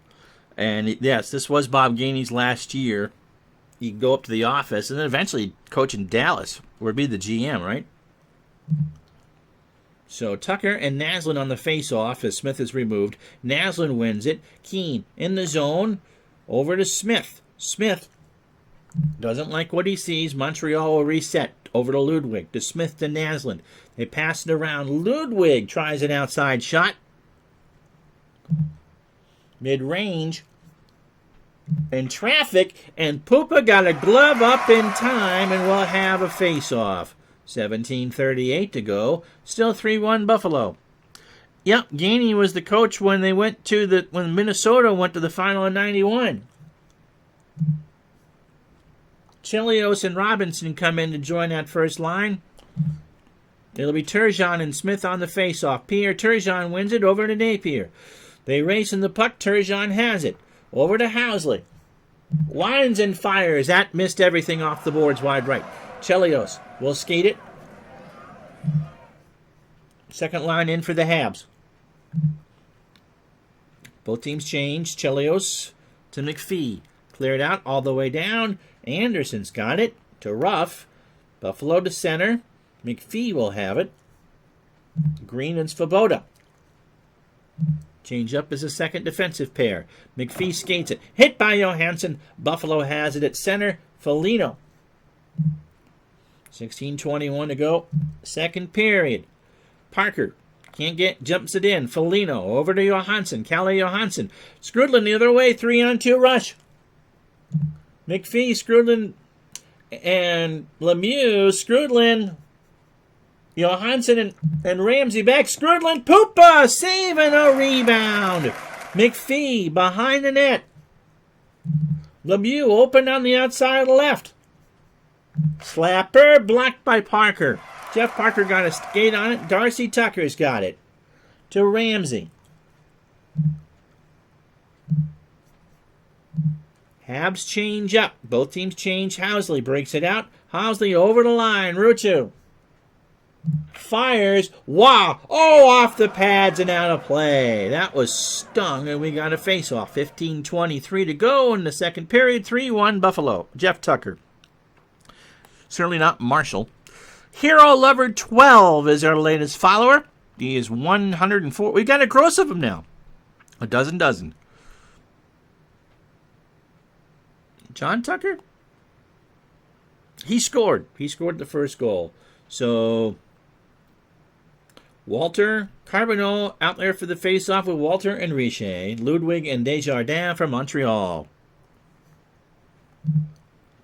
And yes, this was Bob Gainey's last year. He'd go up to the office and then eventually coach in Dallas, where he'd be the GM, right? So Tucker and Naslund on the face-off as Smith is removed. Naslund wins it. Keane in the zone. Over to Smith. Smith doesn't like what he sees. Montreal will reset. Over to Ludwig. To Smith to Naslund. They pass it around. Ludwig tries an outside shot. Mid-range. In traffic. And Pupa got a glove up in time and will have a face-off. 17:38 to go. Still 3-1 Buffalo. Yep, Gainey was the coach when when Minnesota went to the final in 91. Chelios and Robinson come in to join that first line. It'll be Turgeon and Smith on the face-off. Pierre Turgeon wins it over to Napier. They race in the puck. Turgeon has it. Over to Housley. Winds and fires. That missed everything off the boards wide right. Chelios will skate it. Second line in for the Habs. Both teams change. Chelios to McPhee. Cleared out all the way down. Anderson's got it to Ruff. Buffalo to center. McPhee will have it. Green and Svoboda. Change up as a second defensive pair. McPhee skates it. Hit by Johansson. Buffalo has it at center. Foligno. 16:21 to go. Second period. Parker jumps it in. Foligno over to Johansson. Calle Johansson. Skrudlin the other way. 3-on-2 rush. McPhee, Skrudlin, and Lemieux. Skrudlin, Johansson, and Ramsey back. Skrudlin, Pupa, save and a rebound. McPhee behind the net. Lemieux open on the outside of the left. Slapper blocked by Parker. Jeff Parker got a skate on it. Darcy Tucker's got it. To Ramsey. Habs change up. Both teams change. Housley breaks it out. Housley over the line. Ruutu. Fires. Wow. Oh, off the pads and out of play. That was stung, and we got a face-off. 15:23 to go in the second period. 3-1 Buffalo. Jeff Tucker. Certainly not Marshall. Hero Lover 12 is our latest follower. He is 104. We got a gross of them now. A dozen. John Tucker? He scored. He scored the first goal. So, Walter Carbonneau out there for the face-off with Walter and Richer. Ludwig and Desjardins for Montreal.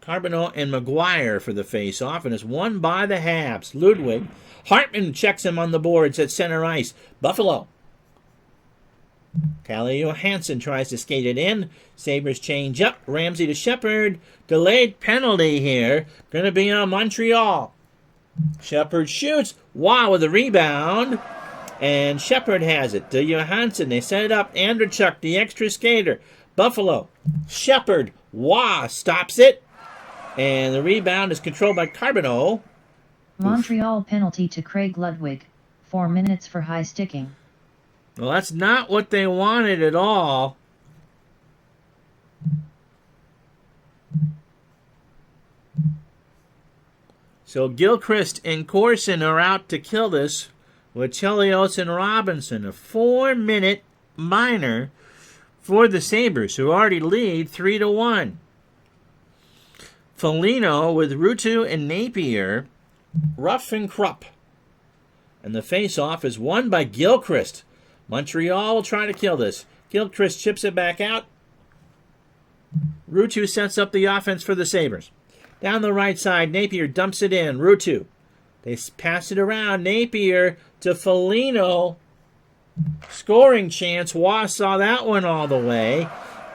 Carbonneau and Maguire for the face-off, and it's won by the Habs. Ludwig. Hartman checks him on the boards at center ice. Buffalo. Calle Johansson tries to skate it in. Sabres change up. Ramsey to Shepard. Delayed penalty here. Going to be on Montreal. Shepard shoots. Wow, with a rebound. And Shepard has it. To Johansson. They set it up. Andrechuk, the extra skater. Buffalo. Shepard. Wow, stops it. And the rebound is controlled by Carbonneau. Montreal penalty to Craig Ludwig. 4 minutes for high sticking. Well, that's not what they wanted at all. So Gilchrist and Corson are out to kill this with Chelios and Robinson. A 4-minute minor for the Sabres, who already lead 3-1. Foligno with Ruutu and Napier, Ruff and Krupp. And the face-off is won by Gilchrist. Montreal will try to kill this. Gilchrist chips it back out. Ruutu sets up the offense for the Sabres. Down the right side, Napier dumps it in. Ruutu. They pass it around. Napier to Foligno. Scoring chance. Waugh saw that one all the way.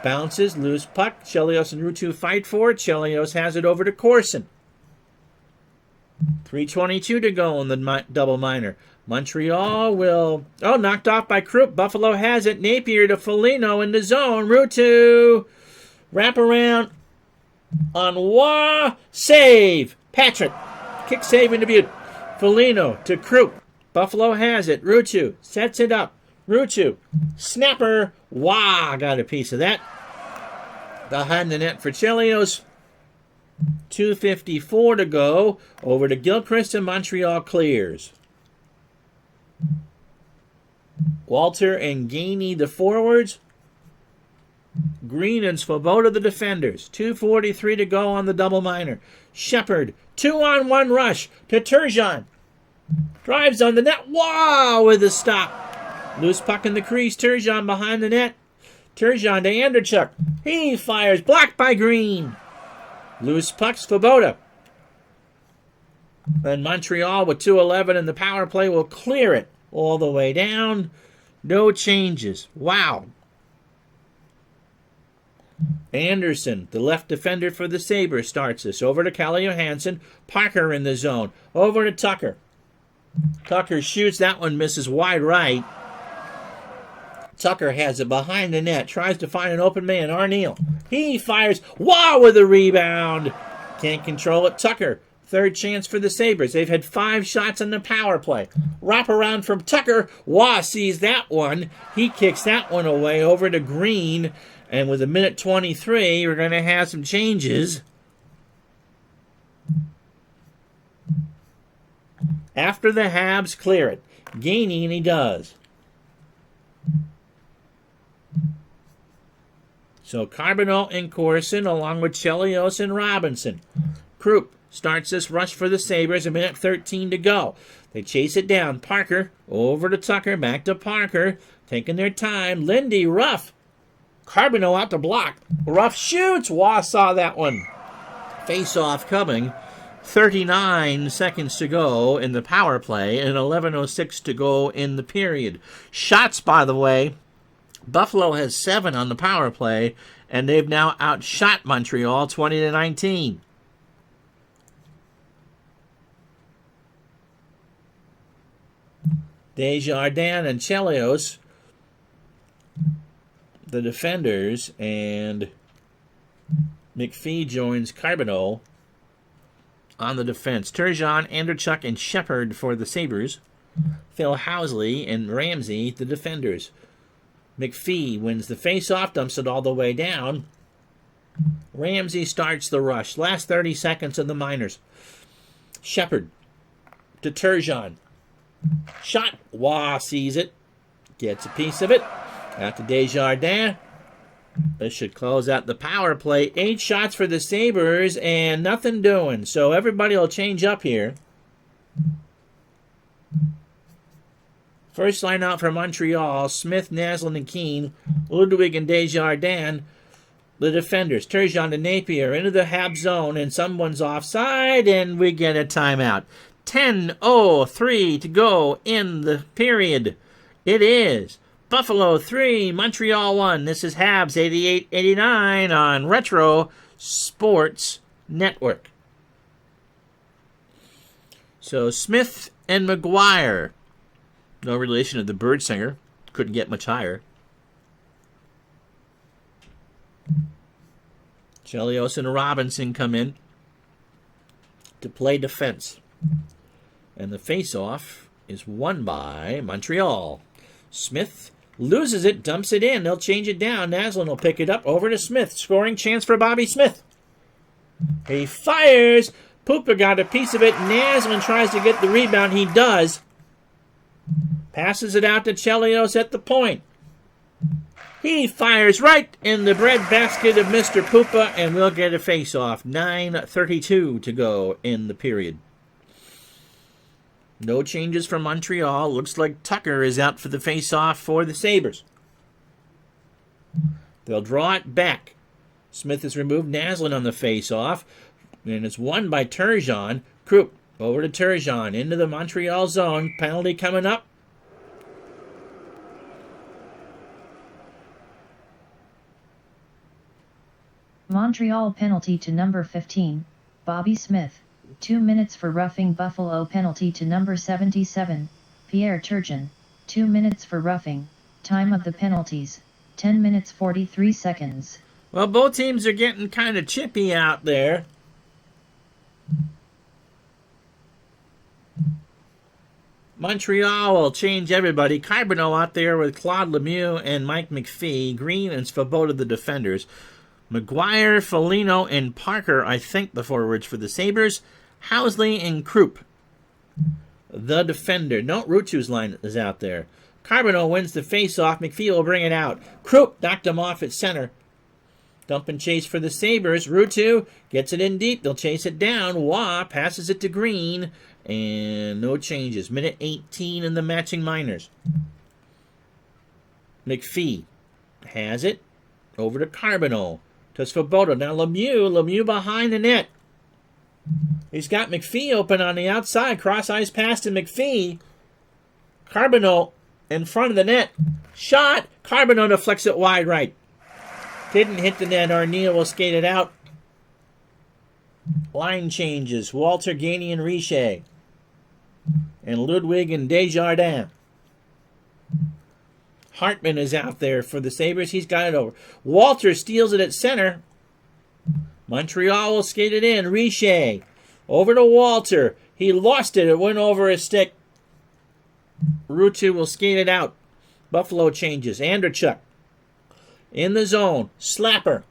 Bounces, loose puck. Chelios and Ruutu fight for it. Chelios has it over to Corson. 3:22 to go in the double minor. Montreal will... Oh, knocked off by Krupp. Buffalo has it. Napier to Foligno in the zone. Ruutu. Wrap around on Waugh. Save. Patrick. Kick save into Butte. Foligno to Krupp. Buffalo has it. Ruutu sets it up. Ruutu. Snapper. Wow, got a piece of that. Behind the net for Chelios. 2:54 to go. Over to Gilchrist and Montreal clears. Walter and Gainey the forwards. Green and Svoboda the defenders. 2:43 to go on the double minor. Shepard. 2-on-1 rush to Turgeon. Drives on the net. Wow, with a stop. Loose puck in the crease. Turgeon behind the net. Turgeon to Anderchuk. He fires. Blocked by Green. Loose puck. Svoboda. Then Montreal with 2:11 in the power play will clear it all the way down. No changes. Wow. Anderson, the left defender for the Sabres, starts this. Over to Calle Johansson. Parker in the zone. Over to Tucker. Tucker shoots. That one misses wide right. Tucker has it behind the net. Tries to find an open man. Arneal. He fires. Wow, with a rebound. Can't control it. Tucker. Third chance for the Sabres. They've had 5 shots on the power play. Wrap around from Tucker. Waugh sees that one. He kicks that one away over to Green. And with 1:23, we're going to have some changes. After the Habs clear it. Gainey, and he does. So Carbonell and Corson along with Chelios and Robinson. Krupp starts this rush for the Sabres. 1:13 to go. They chase it down. Parker over to Tucker. Back to Parker. Taking their time. Lindy, Ruff. Carbonell out to block. Ruff shoots. Waugh saw that one. Face-off coming. 39 seconds to go in the power play and 11:06 to go in the period. Shots, by the way, Buffalo has 7 on the power play, and they've now outshot Montreal 20-19. Desjardins and Chelios, the defenders, and McPhee joins Carbonell on the defense. Turgeon, Anderchuk, and Shepard for the Sabres. Phil Housley and Ramsey, the defenders. McPhee wins the face-off, dumps it all the way down. Ramsey starts the rush. Last 30 seconds of the minors. Shepard to Turgeon. Shot. Waugh sees it. Gets a piece of it. Out to Desjardins. This should close out the power play. 8 shots for the Sabres and nothing doing. So everybody will change up here. First line out for Montreal. Smith, Naslund, and Keane. Ludwig and Desjardins. The defenders. Turgeon to Napier into the Habs zone, and someone's offside, and we get a timeout. 10:03 to go in the period. It is Buffalo 3, Montreal 1. This is Habs 88-89 on Retro Sports Network. So Smith and McGuire. No relation to the bird singer. Couldn't get much higher. Chelios and Robinson come in to play defense. And the face-off is won by Montreal. Smith loses it, dumps it in. They'll change it down. Naslund will pick it up over to Smith. Scoring chance for Bobby Smith. He fires. Pupa got a piece of it. Naslund tries to get the rebound. He does. Passes it out to Chelios at the point. He fires right in the breadbasket of Mr. Pupa, and we'll get a face-off. 9:32 to go in the period. No changes from Montreal. Looks like Tucker is out for the face-off for the Sabres. They'll draw it back. Smith has removed Naslund on the face-off, and it's won by Turgeon. Krupp over to Turgeon into the Montreal zone. Penalty coming up. Montreal penalty to number 15, Bobby Smith. 2 minutes for roughing. Buffalo penalty to number 77, Pierre Turgeon. 2 minutes for roughing. Time of the penalties, 10 minutes 43 seconds. Well, both teams are getting kind of chippy out there. Montreal will change everybody. Carbonneau out there with Claude Lemieux and Mike McPhee. Green and Svoboda, the defenders. McGuire, Foligno, and Parker, I think, the forwards for the Sabres. Housley and Krupp, the defender. No, Rutu's line is out there. Carbonneau wins the face-off. McPhee will bring it out. Krupp knocked him off at center. Dump and chase for the Sabres. Rutu gets it in deep. They'll chase it down. Waugh passes it to Green. And no changes. Minute 18 in the matching minors. McPhee has it. Over to Carbonneau. To Svoboda. Now Lemieux behind the net. He's got McPhee open on the outside. Cross ice pass to McPhee. Carbonneau in front of the net. Shot. Carbonneau deflects it wide right. Didn't hit the net. Arneal will skate it out. Line changes. Walter, Gainey, and Richer. And Ludwig and Desjardins. Hartman is out there for the Sabres. He's got it over. Walter steals it at center. Montreal will skate it in. Richer. Over to Walter. He lost it. It went over his stick. Rutu will skate it out. Buffalo changes. Anderchuk. In the zone. Slapper.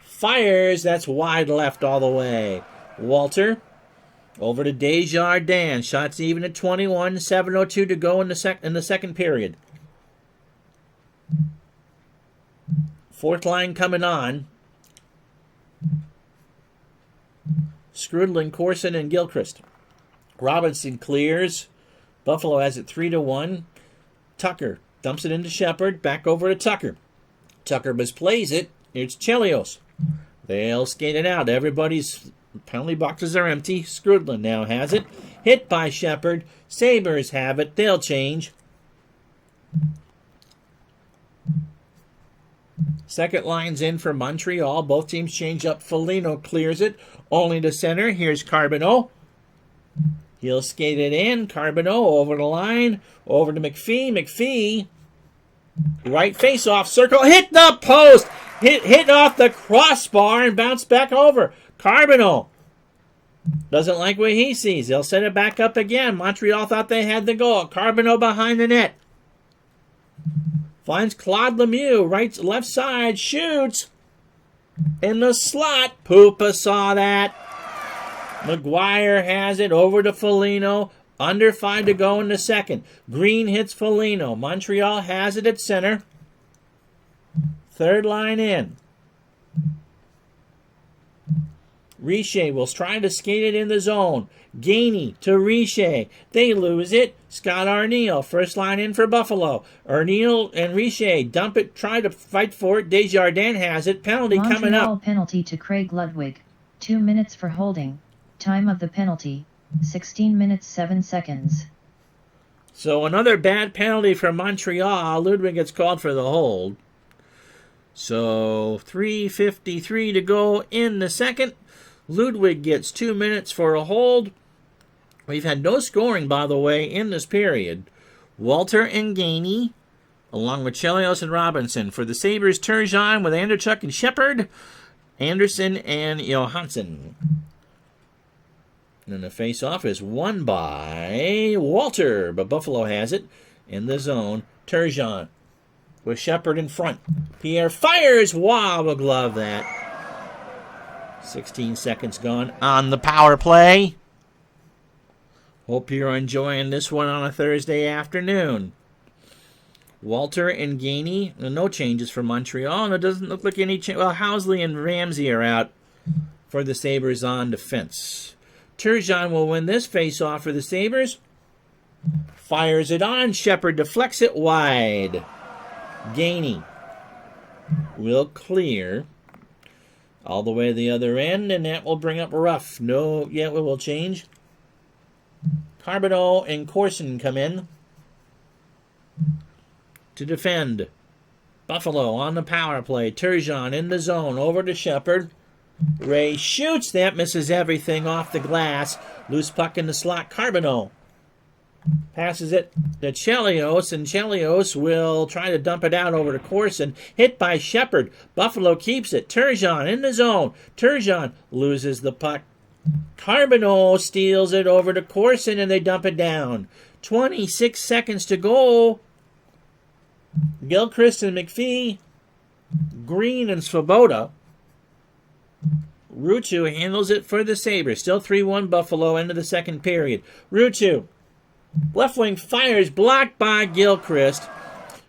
Fires. That's wide left all the way. Walter. Over to Desjardins. Shots even at 21. 7:02 to go in the second period. Fourth line coming on. Skrudlin, Corson, and Gilchrist. Robinson clears. Buffalo has it 3-1. Tucker dumps it into Shepard. Back over to Tucker. Tucker misplays it. It's Chelios. They'll skate it out. Everybody's penalty boxes are empty. Skrudlin now has it. Hit by Shepard. Sabres have it. They'll change. Second line's in for Montreal. Both teams change up. Foligno clears it. Only to center. Here's Carbonneau. He'll skate it in. Carbonneau over the line. Over to McPhee. McPhee. Right face-off circle. Hit the post. Hit off the crossbar and bounce back over. Carbonneau doesn't like what he sees. They'll set it back up again. Montreal thought they had the goal. Carbonneau behind the net. Finds Claude Lemieux. Left side. Shoots. In the slot. Pupa saw that. McGuire has it over to Foligno. Under 5 to go in the second. Green hits Foligno. Montreal has it at center. Third line in. Richer will try to skate it in the zone. Gainey to Richer. They lose it. Scott Arneal. First line in for Buffalo. Arneal and Richer dump it. Try to fight for it. Desjardins has it. Penalty Montreal coming up. Penalty to Craig Ludwig. 2 minutes for holding. Time of the penalty, 16 minutes 7 seconds. So another bad penalty for Montreal. Ludwig gets called for the hold. So 3:53 to go in the second. Ludwig gets 2 minutes for a hold. We've had no scoring, by the way, in this period. Walter and Gainey, along with Chelios and Robinson. For the Sabres, Turgeon with Anderchuk and Shepard. Anderson and Johansson. And the face-off is won by Walter, but Buffalo has it in the zone. Turgeon with Shepard in front. Pierre fires. Wow, we'll glove that. 16 seconds gone on the power play. Hope you're enjoying this one on a Thursday afternoon. Walter and Gainey, no changes for Montreal, and it doesn't look like any change. Well, Housley and Ramsey are out for the Sabres on defense. Turgeon will win this face-off for the Sabres. Fires it on. Shepard deflects it wide. Gainey will clear all the way to the other end, and that will bring up Ruff. No, yeah, we will change. Carbonneau and Corson come in to defend. Buffalo on the power play. Turgeon in the zone. Over to Shepard. Ray shoots. That misses everything off the glass. Loose puck in the slot. Carbonneau passes it to Chelios, and Chelios will try to dump it out over to Corson. Hit by Shepard. Buffalo keeps it. Turgeon in the zone. Turgeon loses the puck. Carbonneau steals it over to Corson, and they dump it down. 26 seconds to go. Gilchrist and McPhee, Green and Svoboda. Ruutu handles it for the Sabres. Still 3-1 Buffalo, end of the second period. Ruutu, left wing fires, blocked by Gilchrist.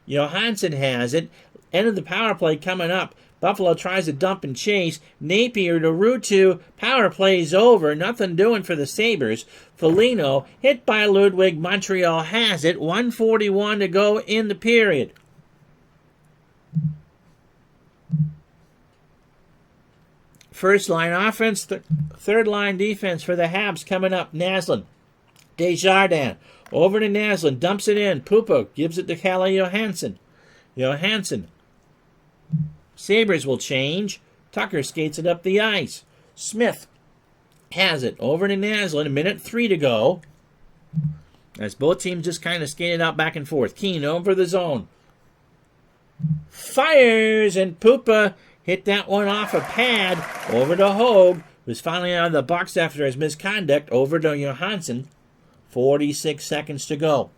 Johansson has it. End of the power play coming up. Buffalo tries to dump and chase. Napier to Ruutu. Power play's over. Nothing doing for the Sabres. Foligno hit by Ludwig. Montreal has it. 1:41 to go in the period. First line offense, third line defense for the Habs coming up. Naslund, Desjardins, over to Naslund, dumps it in. Pupa gives it to Kalle Johansson. Johansson. Sabres will change. Tucker skates it up the ice. Smith has it over to Naslund. 1:03 to go. As both teams just kind of skated out back and forth. Keane over the zone. Fires, and Pupa hit that one off a pad over to Hogue, who's finally out of the box after his misconduct, over to Johansson. 46 seconds to go.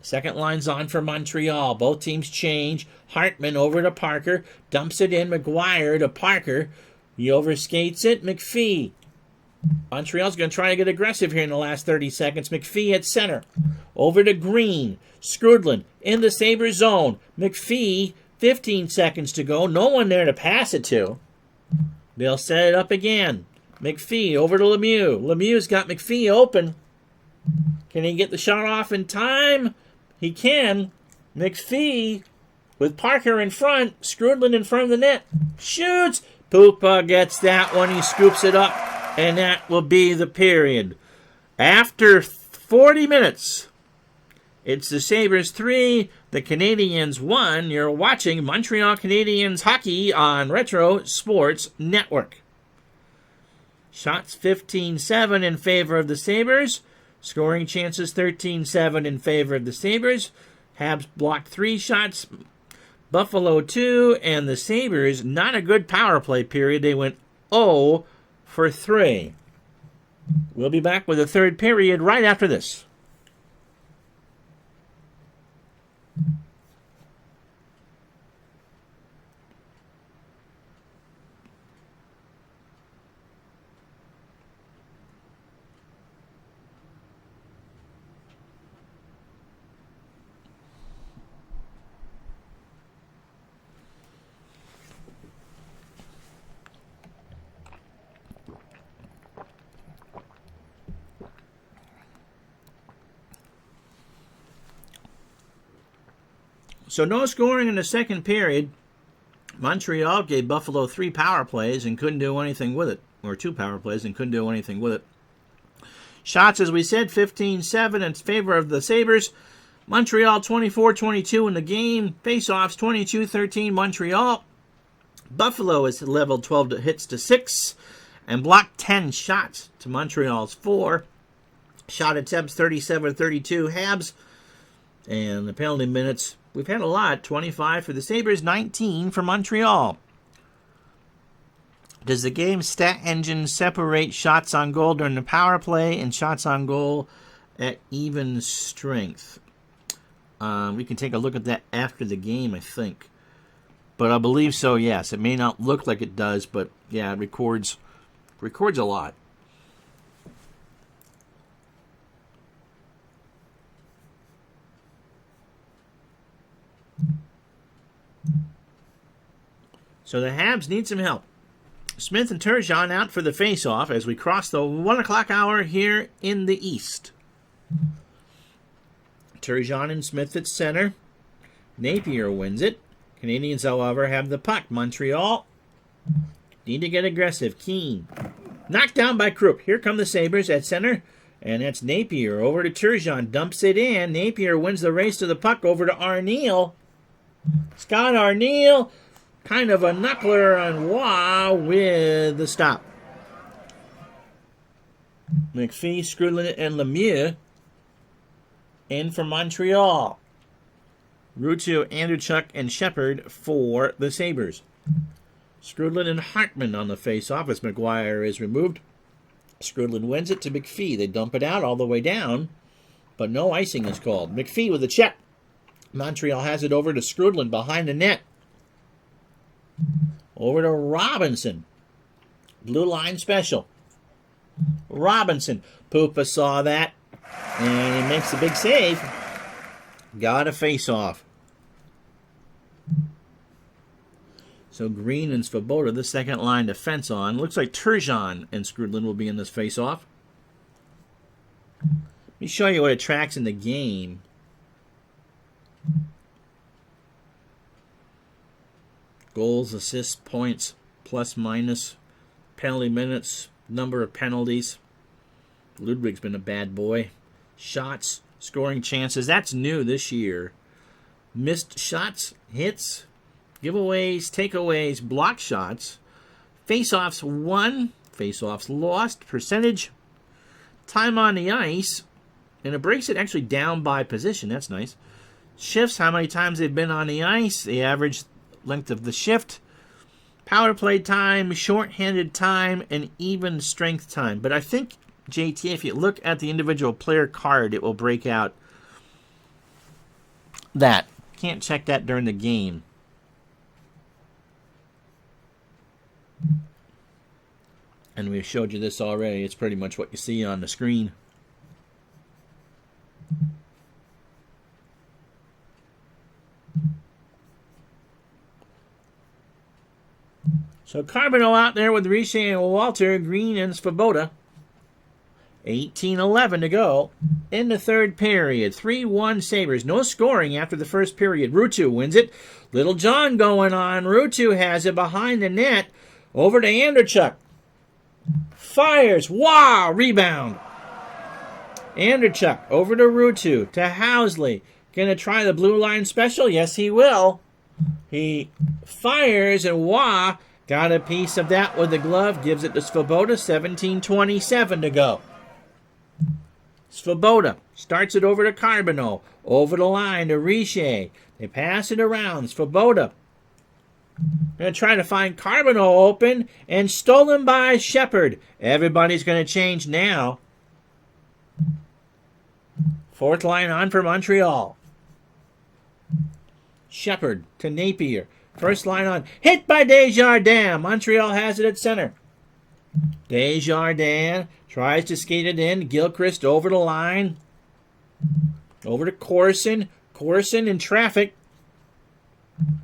Second line's on for Montreal. Both teams change. Hartman over to Parker. Dumps it in. McGuire to Parker. He overskates it. McPhee. Montreal's going to try to get aggressive here in the last 30 seconds. McPhee at center. Over to Green. Skrudland in the Sabres zone. McPhee, 15 seconds to go. No one there to pass it to. They'll set it up again. McPhee over to Lemieux. Lemieux's got McPhee open. Can he get the shot off in time? He can. McPhee with Parker in front. Skrudland in front of the net. Shoots. Pupa gets that one. He scoops it up. And that will be the period. After 40 minutes, it's the Sabres 3, the Canadiens 1. You're watching Montreal Canadiens hockey on Retro Sports Network. Shots 15-7 in favor of the Sabres. Scoring chances 13-7 in favor of the Sabres. Habs blocked 3 shots. Buffalo 2. And the Sabres, not a good power play period. They went 0 for 3. We'll be back with the third period right after this. So no scoring in the second period. Montreal gave Buffalo 3 power plays and couldn't do anything with it. Or 2 power plays and couldn't do anything with it. Shots, as we said, 15-7 in favor of the Sabres. Montreal 24-22 in the game. Face-offs 22-13 Montreal. Buffalo has leveled 12 hits to 6 and blocked 10 shots to Montreal's 4. Shot attempts 37-32 Habs. And the penalty minutes, we've had a lot. 25 for the Sabres, 19 for Montreal. Does the game stat engine separate shots on goal during the power play and shots on goal at even strength? We can take a look at that after the game, I think. But I believe so, yes. It may not look like it does, but yeah, it records a lot. So the Habs need some help. Smith and Turgeon out for the face-off as we cross the 1 o'clock hour here in the East. Turgeon and Smith at center. Napier wins it. Canadiens, however, have the puck. Montreal need to get aggressive. Keane knocked down by Krupp. Here come the Sabres at center. And that's Napier over to Turgeon. Dumps it in. Napier wins the race to the puck over to Arneal. Scott Arneal. Kind of a knuckler on Waugh with the stop. McPhee, Skrudland, and Lemieux in for Montreal. Ruutu, Andrechuk, and Shepard for the Sabres. Skrudland and Hartman on the face-off as McGuire is removed. Skrudland wins it to McPhee. They dump it out all the way down, but no icing is called. McPhee with a check. Montreal has it over to Skrudland behind the net. Over to Robinson. Blue line special. Robinson. Pupa saw that, and he makes a big save. Got a face-off. So Green and Svoboda, the second line defense on. Looks like Turgeon and Skrudland will be in this face-off. Let me show you what it tracks in the game. Goals, assists, points, plus, minus, penalty minutes, number of penalties. Ludwig's been a bad boy. Shots, scoring chances. That's new this year. Missed shots, hits, giveaways, takeaways, block shots. Face-offs won, face-offs lost, percentage, time on the ice, and it breaks it actually down by position. That's nice. Shifts, how many times they've been on the ice, the average length of the shift, power play time, shorthanded time, and even strength time. But I think, JT, if you look at the individual player card, it will break out that. Can't check that during the game. And we showed you this already. It's pretty much what you see on the screen. So Carbonneau out there with Richer and Walter, Green and Svoboda. 18:11 to go in the third period. 3-1 Sabres. No scoring after the first period. Ruutu wins it. Little John going on. Ruutu has it behind the net. Over to Anderchuk. Fires. Wow! Rebound. Anderchuk over to Ruutu. To Housley. Gonna try the blue line special? Yes, he will. He fires, and Wah got a piece of that with the glove. Gives it to Svoboda. 17:27 to go. Svoboda starts it over to Carbonneau. Over the line to Richer. They pass it around. Svoboda going to try to find Carbonneau open, and stolen by Shepard. Everybody's going to change now. Fourth line on for Montreal. Shepard to Napier. First line on. Hit by Desjardins. Montreal has it at center. Desjardins tries to skate it in. Gilchrist over the line. Over to Corson. Corson in traffic.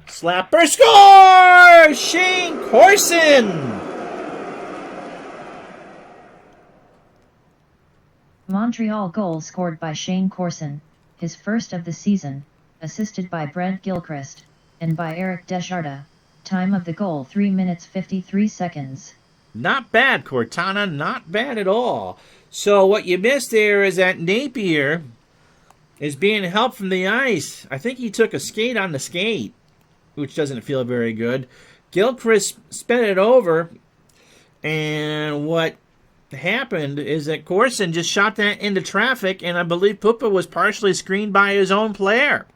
Slapper score! Shane Corson! Montreal goal scored by Shane Corson, his first of the season, assisted by Brent Gilchrist, and by Eric Desjardins. Time of the goal 3 minutes 53 seconds. Not bad, Cortana. Not bad at all. So what you missed there is that Napier is being helped from the ice. I think he took a skate on the skate, which doesn't feel very good. Gilchrist sped it over, and what happened is that Corson just shot that into traffic, and I believe Pupa was partially screened by his own player.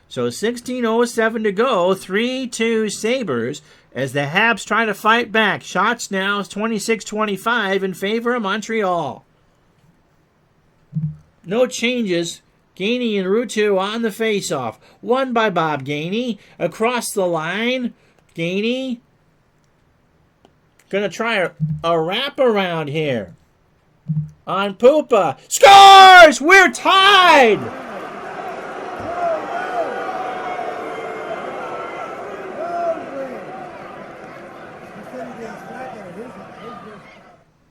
So 16:07 to go, 3-2 Sabres, as the Habs try to fight back. Shots now 26-25 in favor of Montreal. No changes. Gainey and Ruutu on the faceoff. Won by Bob Gainey. Across the line. Gainey going to try a wraparound here. On Pupa. Scores! We're tied!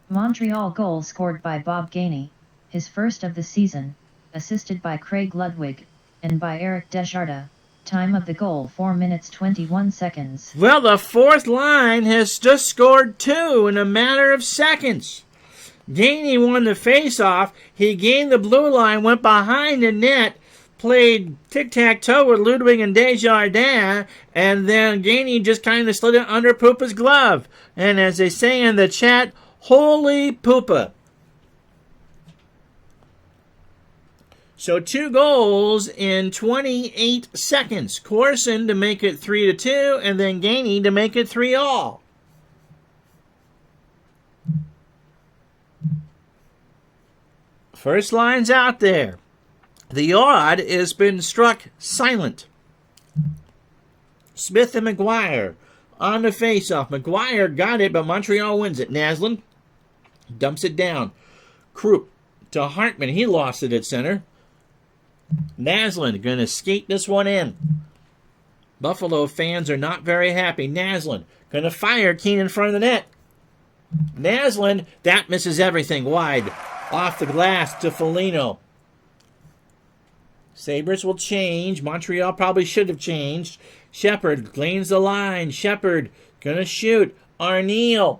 Montreal goal scored by Bob Gainey, his first of the season, assisted by Craig Ludwig, and by Eric Desjardins. Time of the goal 4 minutes 21 seconds. Well, the fourth line has just scored 2 in a matter of seconds. Gainey won the faceoff. He gained the blue line, went behind the net, played tic-tac-toe with Ludwig and Desjardins, and then Gainey just kind of slid it under Pupa's glove. And as they say in the chat, holy Pupa. So 2 goals in 28 seconds. Corson to make it 3-2, and then Gainey to make it 3-all. First line's out there. The odd has been struck silent. Smith and McGuire on the face-off. McGuire got it, but Montreal wins it. Naslund dumps it down. Krupp to Hartman. He lost it at center. Naslund going to skate this one in. Buffalo fans are not very happy. Naslund going to fire Keane in front of the net. Naslund, that misses everything wide. Off the glass to Foligno. Sabres will change. Montreal probably should have changed. Shepard lanes the line. Shepard gonna shoot. Arneal.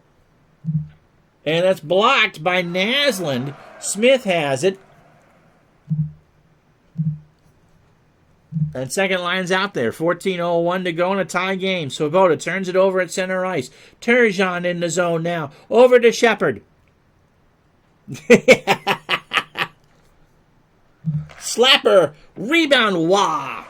And that's blocked by Naslund. Smith has it. And second line's out there. 14:01 to go in a tie game. Swoboda turns it over at center ice. Turgeon in the zone now. Over to Shepard. Slapper. Rebound. Wah.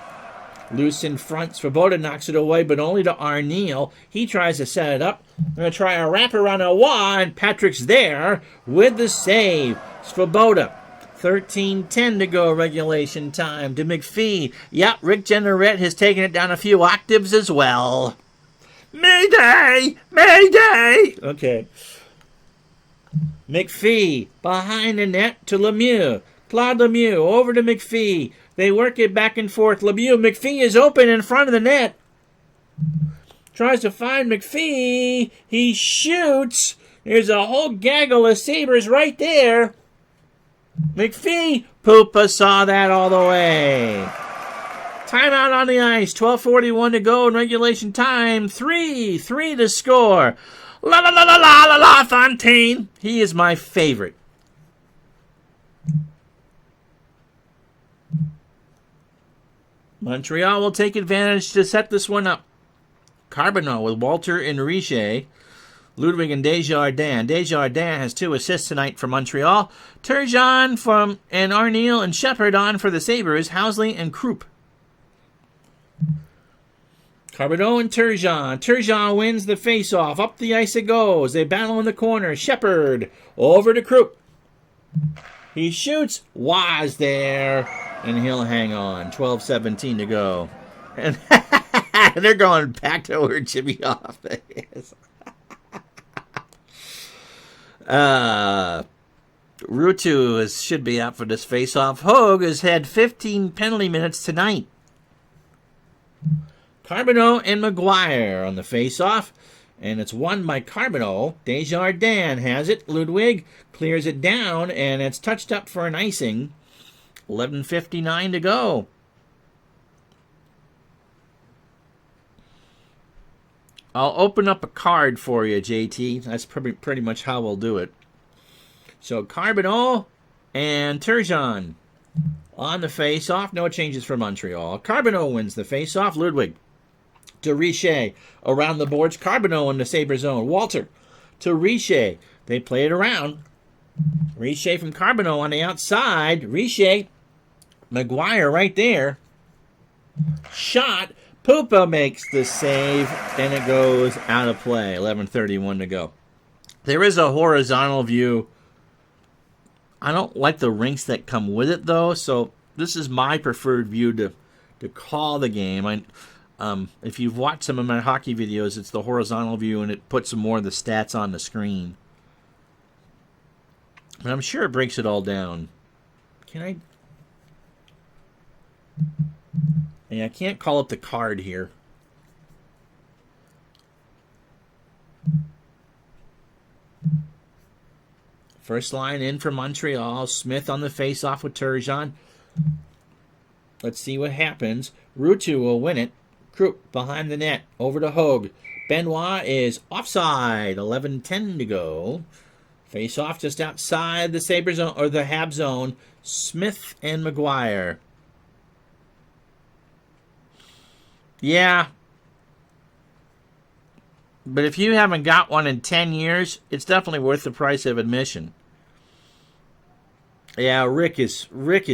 Loose in front. Swoboda knocks it away, but only to Arneal. He tries to set it up. Going to try a wraparound a Wah, and Patrick's there with the save. Swoboda. 13:10 to go regulation time to McPhee. Yep, Rick Jenneret has taken it down a few octaves as well. Mayday! Mayday! Okay. McPhee behind the net to Lemieux. Claude Lemieux over to McPhee. They work it back and forth. Lemieux, McPhee is open in front of the net. Tries to find McPhee. He shoots. There's a whole gaggle of Sabres right there. McPhee, Poopa saw that all the way. Timeout on the ice, 12:41 to go in regulation time. 3-3 to score. La la la la la la la Fontaine. He is my favorite. Montreal will take advantage to set this one up. Carbonneau with Walter and Richer. Ludwig and Desjardins. Desjardins has 2 assists tonight for Montreal. Turgeon and Arneal and Shepard on for the Sabres. Housley and Krupp. Carbonneau and Turgeon. Turgeon wins the face-off. Up the ice it goes. They battle in the corner. Shepard over to Krupp. He shoots. Was there. And he'll hang on. 12:17 to go. And they're going back to where Jimmy Hoff is. Ruutu should be out for this face-off. Hogue has had 15 penalty minutes tonight. Carbonneau and McGuire on the face-off. And it's won by Carbonneau. Desjardins has it. Ludwig clears it down, and it's touched up for an icing. 11:59 to go. I'll open up a card for you, JT. That's pretty much how we'll do it. So Carbonneau and Turgeon on the face-off. No changes for Montreal. Carbonneau wins the face-off. Ludwig to Richer around the boards. Carbonneau in the Sabre zone. Walter to Richer. They play it around. Richer from Carbonneau on the outside. Richer. McGuire right there. Shot. Poopa makes the save, and it goes out of play. 11:31 to go. There is a horizontal view. I don't like the rinks that come with it, though, so this is my preferred view to call the game. If you've watched some of my hockey videos, it's the horizontal view, and it puts some more of the stats on the screen. And I'm sure it breaks it all down. Can I... Yeah, I can't call up the card here. First line in for Montreal. Smith on the face-off with Turgeon. Let's see what happens. Ruutu will win it. Krupp behind the net. Over to Hogue. Benoit is offside. 11:10 to go. Face-off just outside the Sabre zone, or the Habs zone. Smith and McGuire. Yeah. But if you haven't got one in 10 years, it's definitely worth the price of admission. Yeah, Rick is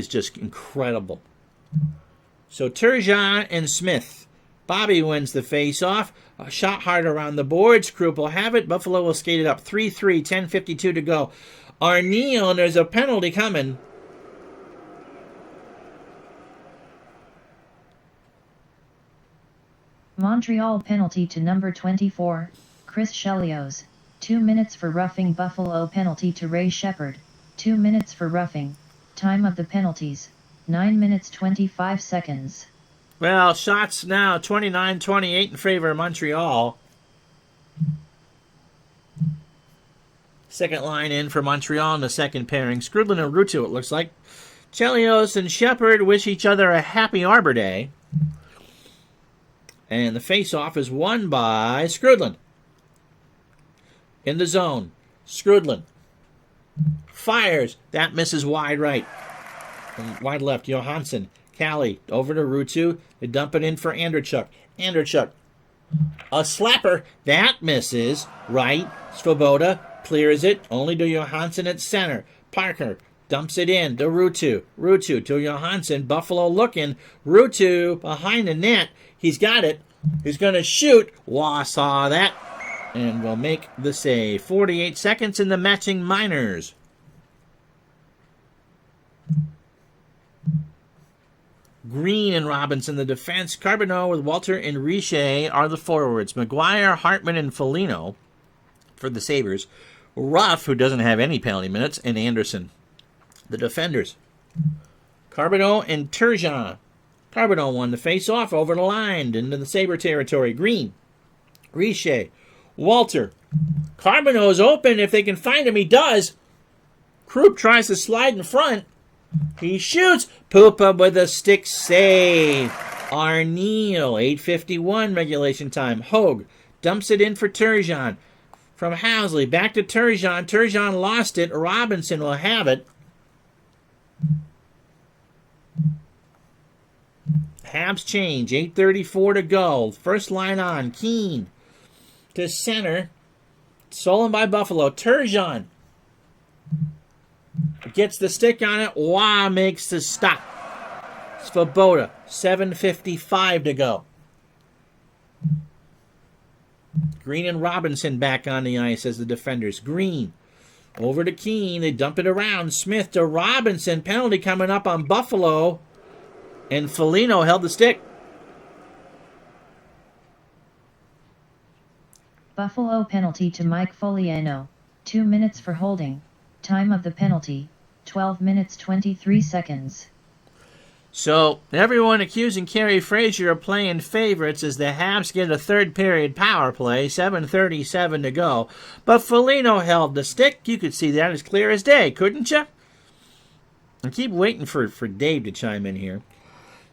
just incredible. So Turgeon and Smith. Bobby wins the face-off. A shot hard around the boards. Krupp will have it. Buffalo will skate it up 3-3, 10:52 to go. Arneal, and there's a penalty coming. Montreal penalty to number 24, Chris Chelios. 2 minutes for roughing. Buffalo penalty to Ray Shepherd. 2 minutes for roughing. Time of the penalties, 9 minutes 25 seconds. Well, shots now 29-28 in favor of Montreal. Second line in for Montreal in the second pairing. Skrudland and Ruutu, it looks like. Chelios and Shepherd wish each other a happy Arbor Day. And the face-off is won by Skrudland. In the zone, Skrudland fires. That misses wide right. And wide left, Johansson. Callie over to Ruutu. They dump it in for Andrechuk. Andrechuk. A slapper. That misses. Right. Svoboda clears it. Only to Johansson at center. Parker dumps it in to Ruutu. Ruutu to Johansson. Buffalo looking. Ruutu behind the net. He's got it. He's going to shoot. Waugh saw that. And will make the save. 48 seconds in the matching minors. Green and Robinson the defense. Carbonneau with Walter and Richer are the forwards. McGuire, Hartman, and Foligno for the Sabres. Ruff, who doesn't have any penalty minutes, and Anderson. The defenders. Carbonneau and Turgeon. Carbonneau won the face-off over the line into the Sabre territory. Green. Richer. Walter. Carbonneau's open. If they can find him, he does. Krupp tries to slide in front. He shoots. Pupa with a stick save. Arneal, 8:51 regulation time. Hogue dumps it in for Turgeon. From Housley, back to Turgeon. Turgeon lost it. Robinson will have it. Habs change. 8:34 to go. First line on. Keane to center. Stolen by Buffalo. Turgeon gets the stick on it. Waugh makes the stop. Svoboda. 7:55 to go. Green and Robinson back on the ice as the defenders. Green over to Keane. They dump it around. Smith to Robinson. Penalty coming up on Buffalo. And Foligno held the stick. Buffalo penalty to Mike Foligno. 2 minutes for holding. Time of the penalty, 12 minutes 23 seconds. So, everyone accusing Carey Fraser of playing favorites as the Habs get a third period power play, 7:37 to go. But Foligno held the stick. You could see that as clear as day, couldn't you? I keep waiting for Dave to chime in here.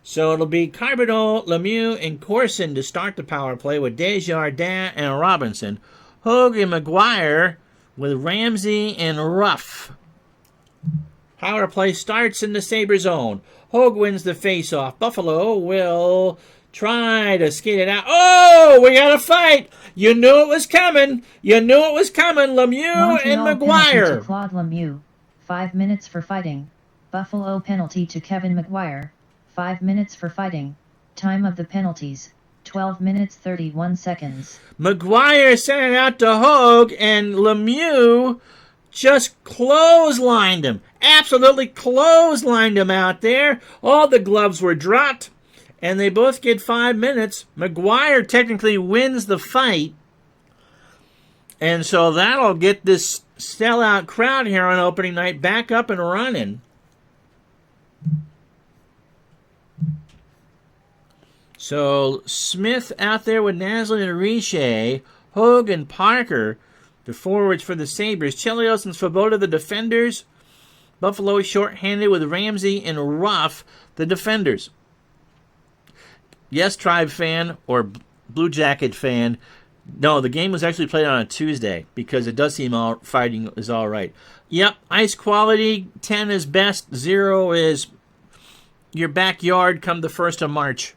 So it'll be Carbonneau, Lemieux, and Corson to start the power play with Desjardins and Robinson. Hogue and McGuire with Ramsey and Ruff. Power play starts in the Sabre zone. Hogue wins the face-off. Buffalo will try to skate it out. Oh, we got a fight. You knew it was coming. You knew it was coming. Lemieux and McGuire. To Claude Lemieux. 5 minutes for fighting. Buffalo penalty to Kevin McGuire. 5 minutes for fighting. Time of the penalties, 12 minutes 31 seconds. McGuire sent it out to Hogue, and Lemieux just clotheslined him. Absolutely clotheslined him out there. All the gloves were dropped, and they both get 5 minutes. McGuire technically wins the fight, and so that'll get this sellout crowd here on opening night back up and running. So Smith out there with Naslund and Richer, Hogue and Parker, the forwards for the Sabres. Chelios and Svoboda, the defenders. Buffalo shorthanded with Ramsey and Ruff, the defenders. Yes, Tribe fan or Blue Jacket fan. No, the game was actually played on a Tuesday because it does seem all fighting is all right. Yep, ice quality, 10 is best, 0 is your backyard come the 1st of March.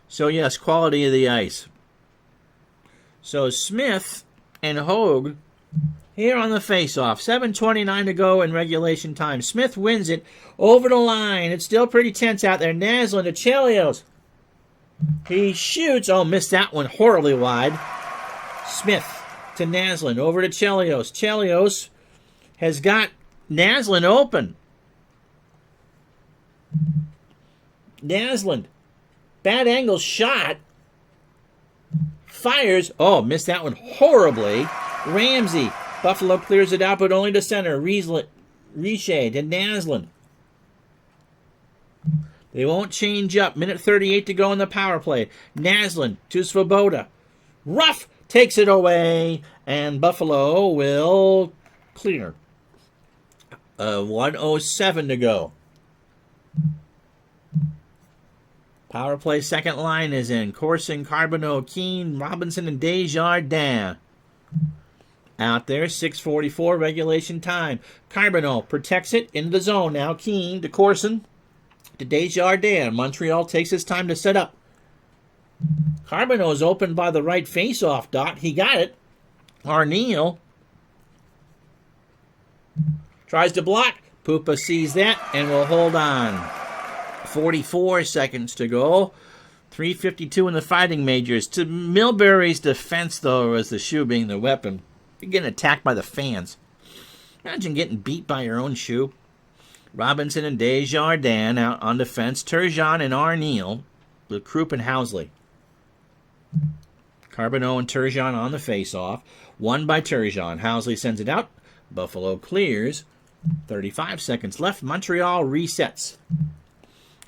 So, yes, quality of the ice. So, Smith and Hogue here on the face-off. 7:29 to go in regulation time. Smith wins it over the line. It's still pretty tense out there. Naslund to Chelios. He shoots. Oh, missed that one horribly wide. Smith to Naslund. Over to Chelios. Chelios has got Naslund open. Naslund. Bad angle shot. Fires. Oh, missed that one horribly. Ramsey. Buffalo clears it out, but only to center. Riche to Naslund. They won't change up. Minute 38 to go in the power play. Naslund to Svoboda. Ruff takes it away, and Buffalo will clear. 1:07 to go. Power play second line is in. Corson, Carbonneau, Keene, Robinson, and Desjardins. Out there, 6:44 regulation time. Carbonneau protects it into the zone now. Keene to Corson to Desjardins. Montreal takes his time to set up. Carbonneau is open by the right face-off dot. He got it. Arneal tries to block. Pupa sees that and will hold on. 44 seconds to go. 3:52 in the fighting majors. To Milbury's defense, though, as the shoe being the weapon. You're getting attacked by the fans. Imagine getting beat by your own shoe. Robinson and Desjardins out on defense. Turgeon and Arneal with Krupp and Housley. Carbonneau and Turgeon on the face-off. Won by Turgeon. Housley sends it out. Buffalo clears. 35 seconds left. Montreal resets.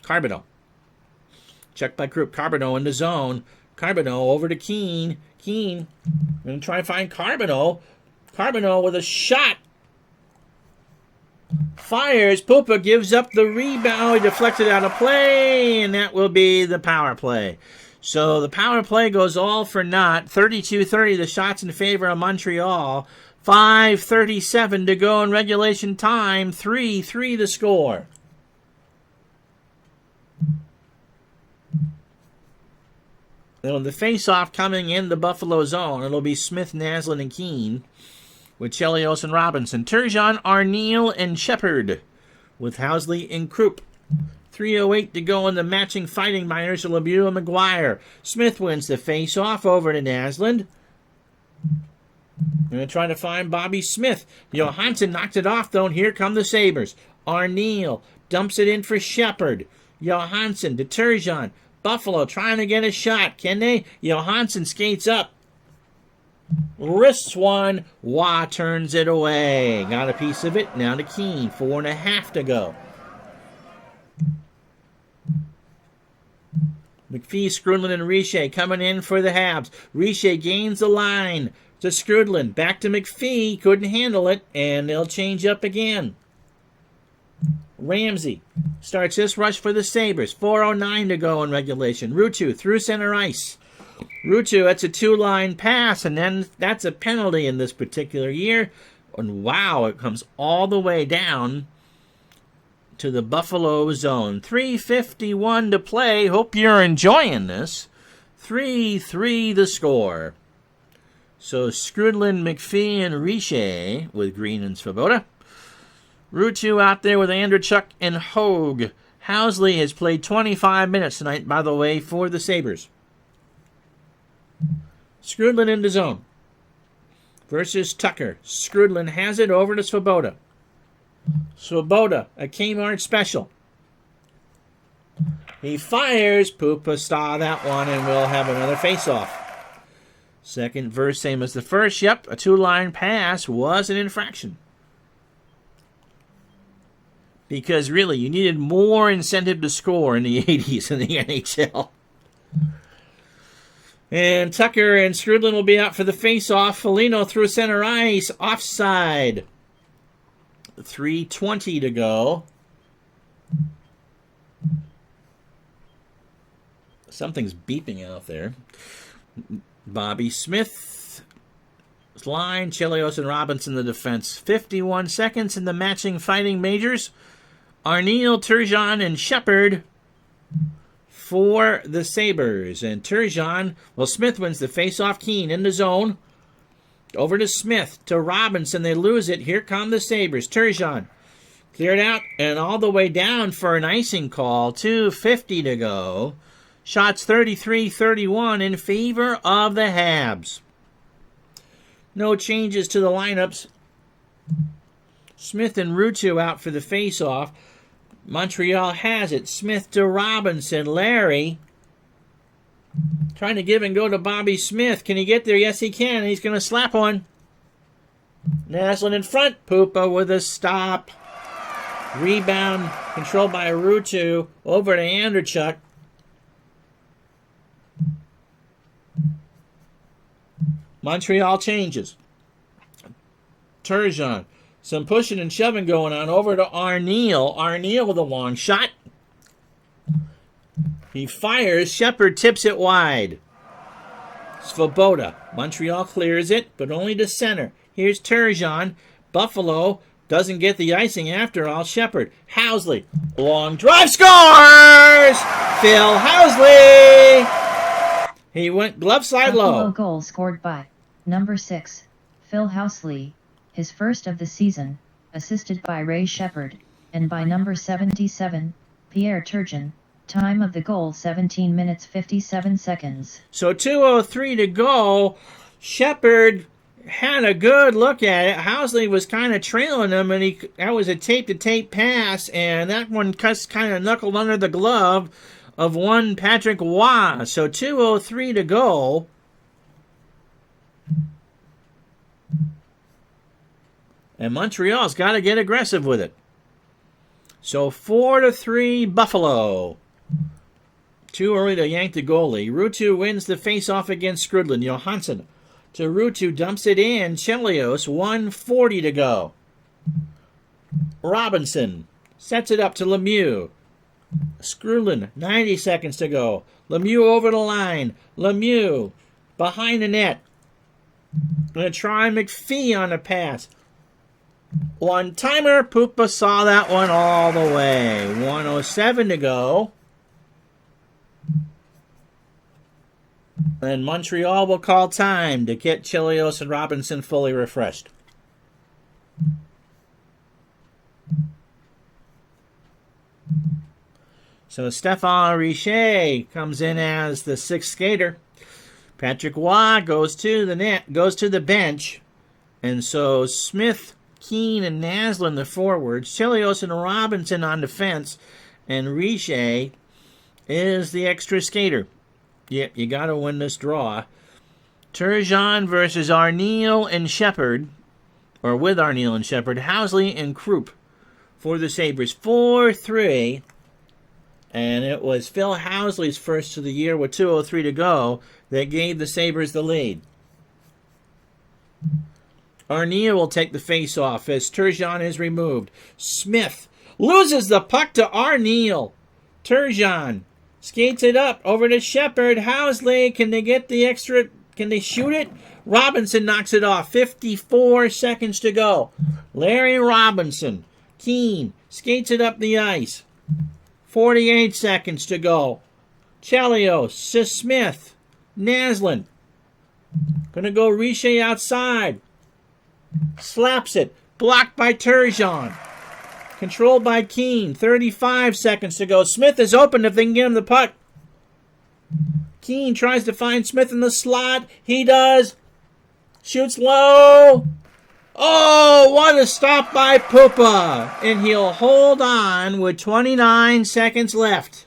Carbonneau. Checked by Krupp. Carbonneau in the zone. Carbonneau over to Keene. Keene going to try and find Carbonneau. Carbonneau with a shot. Fires. Pupa gives up the rebound. He deflected out of play, and that will be the power play. So the power play goes all for naught. 32-30, the shots in favor of Montreal. 5:37 to go in regulation time. 3-3 the score. Now the face-off coming in the Buffalo zone. It'll be Smith, Naslund, and Keene with Chelios and Robinson. Turgeon, Arneal, and Shepard with Housley and Krupp. 3:08 to go in the matching fighting minors to Lemieux and McGuire. Smith wins the face-off over to Naslund. Going to try to find Bobby Smith. Johansson knocked it off, though, and here come the Sabres. Arneal dumps it in for Shepard. Johansson to Turgeon. Buffalo trying to get a shot. Can they? Johansson skates up. Wrists one. Waugh turns it away. Got a piece of it. Now to Keene. 4.5 to go. McPhee, Skrudland, and Riche coming in for the Habs. Riche gains the line to Skrudland. Back to McPhee. Couldn't handle it, and they'll change up again. Ramsey starts this rush for the Sabres. 4:09 to go in regulation. Ruutu through center ice. Ruutu, that's a two-line pass, and then that's a penalty in this particular year. And wow, it comes all the way down to the Buffalo zone. 3:51 to play. Hope you're enjoying this. 3-3 the score. So Skrudland, McPhee, and Riche with Green and Svoboda. Ruutu out there with Andrechuk and Hogue. Housley has played 25 minutes tonight, by the way, for the Sabres. Skrudland into zone versus Tucker. Skrudland has it over to Svoboda. Svoboda, a Kmart special. He fires. Pupa saw that one, and we'll have another face-off. Second verse, same as the first. Yep, a two-line pass was an infraction. Because really, you needed more incentive to score in the 80s in the NHL. And Tucker and Skrudland will be out for the face-off. Foligno through center ice. Offside. 3:20 to go. Something's beeping out there. Bobby Smith line. Chelios and Robinson the defense. 51 seconds in the matching fighting majors. Arneal, Turgeon, and Shepard for the Sabres. And Turgeon, well, Smith wins the face-off. Keene in the zone. Over to Smith, to Robinson. They lose it. Here come the Sabres. Turgeon cleared out and all the way down for an icing call. 2:50 to go. Shots 33-31 in favor of the Habs. No changes to the lineups. Smith and Ruutu out for the face-off. Montreal has it. Smith to Robinson. Larry trying to give and go to Bobby Smith. Can he get there? Yes, he can. He's going to slap one. Naslund in front. Pupa with a stop. Rebound controlled by Ruutu. Over to Anderchuk. Montreal changes. Turgeon. Some pushing and shoving going on. Over to Arneal. Arneal with a long shot. He fires. Shepard tips it wide. Svoboda. Montreal clears it, but only to center. Here's Turgeon. Buffalo doesn't get the icing after all. Shepard. Housley. Long drive. Scores! Phil Housley! He went glove side Buffalo low. Goal scored by number 6, Phil Housley, his first of the season, assisted by Ray Shepard, and by number 77, Pierre Turgeon. Time of the goal 17 minutes 57 seconds. So 2:03 to go. Shepard had a good look at it. Housley was kind of trailing him, and that was a tape-to-tape pass, and that one kind of knuckled under the glove of one Patrick Waugh. So 2:03 to go. And Montreal's got to get aggressive with it. So 4-3 Buffalo. Too early to yank the goalie. Ruutu wins the face-off against Skrudland. Johansson to Ruutu, dumps it in. Chelios, 1:40 to go. Robinson sets it up to Lemieux. Skrudland, 90 seconds to go. Lemieux over the line. Lemieux behind the net. Going to try McPhee on the pass. One-timer. Pupa saw that one all the way. 1:07 to go. And Montreal will call time to get Chelios and Robinson fully refreshed. So Stéphane Richer comes in as the sixth skater. Patrick Waugh goes to the net, goes to the bench. And so Smith, Keane, and Naslund the forwards. Chelios and Robinson on defense. And Richer is the extra skater. Yep, you got to win this draw. Turgeon versus Arneal and Shepard, or with Arneal and Shepard. Housley and Krupp for the Sabres. 4-3. And it was Phil Housley's first of the year with 2:03 to go that gave the Sabres the lead. Arneal will take the face-off as Turgeon is removed. Smith loses the puck to Arneal. Turgeon skates it up over to Shepard. Housley, can they get the extra? Can they shoot it? Robinson knocks it off. 54 seconds to go. Larry Robinson. Keane skates it up the ice. 48 seconds to go. Chelios to Smith. Naslund. Gonna go Richer outside. Slaps it. Blocked by Turgeon. Controlled by Keane. 35 seconds to go. Smith is open if they can get him the puck. Keane tries to find Smith in the slot. He does. Shoots low. Oh, what a stop by Pupa. And he'll hold on with 29 seconds left.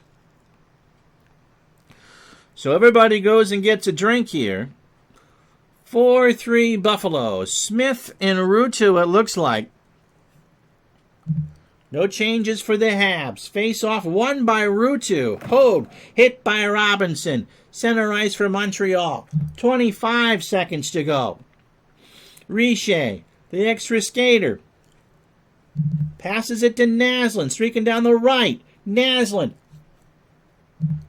So everybody goes and gets a drink here. 4-3 Buffalo. Smith and Ruutu, it looks like. No changes for the Habs. Face-off won by Ruutu. Hode hit by Robinson. Center ice for Montreal. 25 seconds to go. Richer, the extra skater, passes it to Naslund. Streaking down the right. Naslund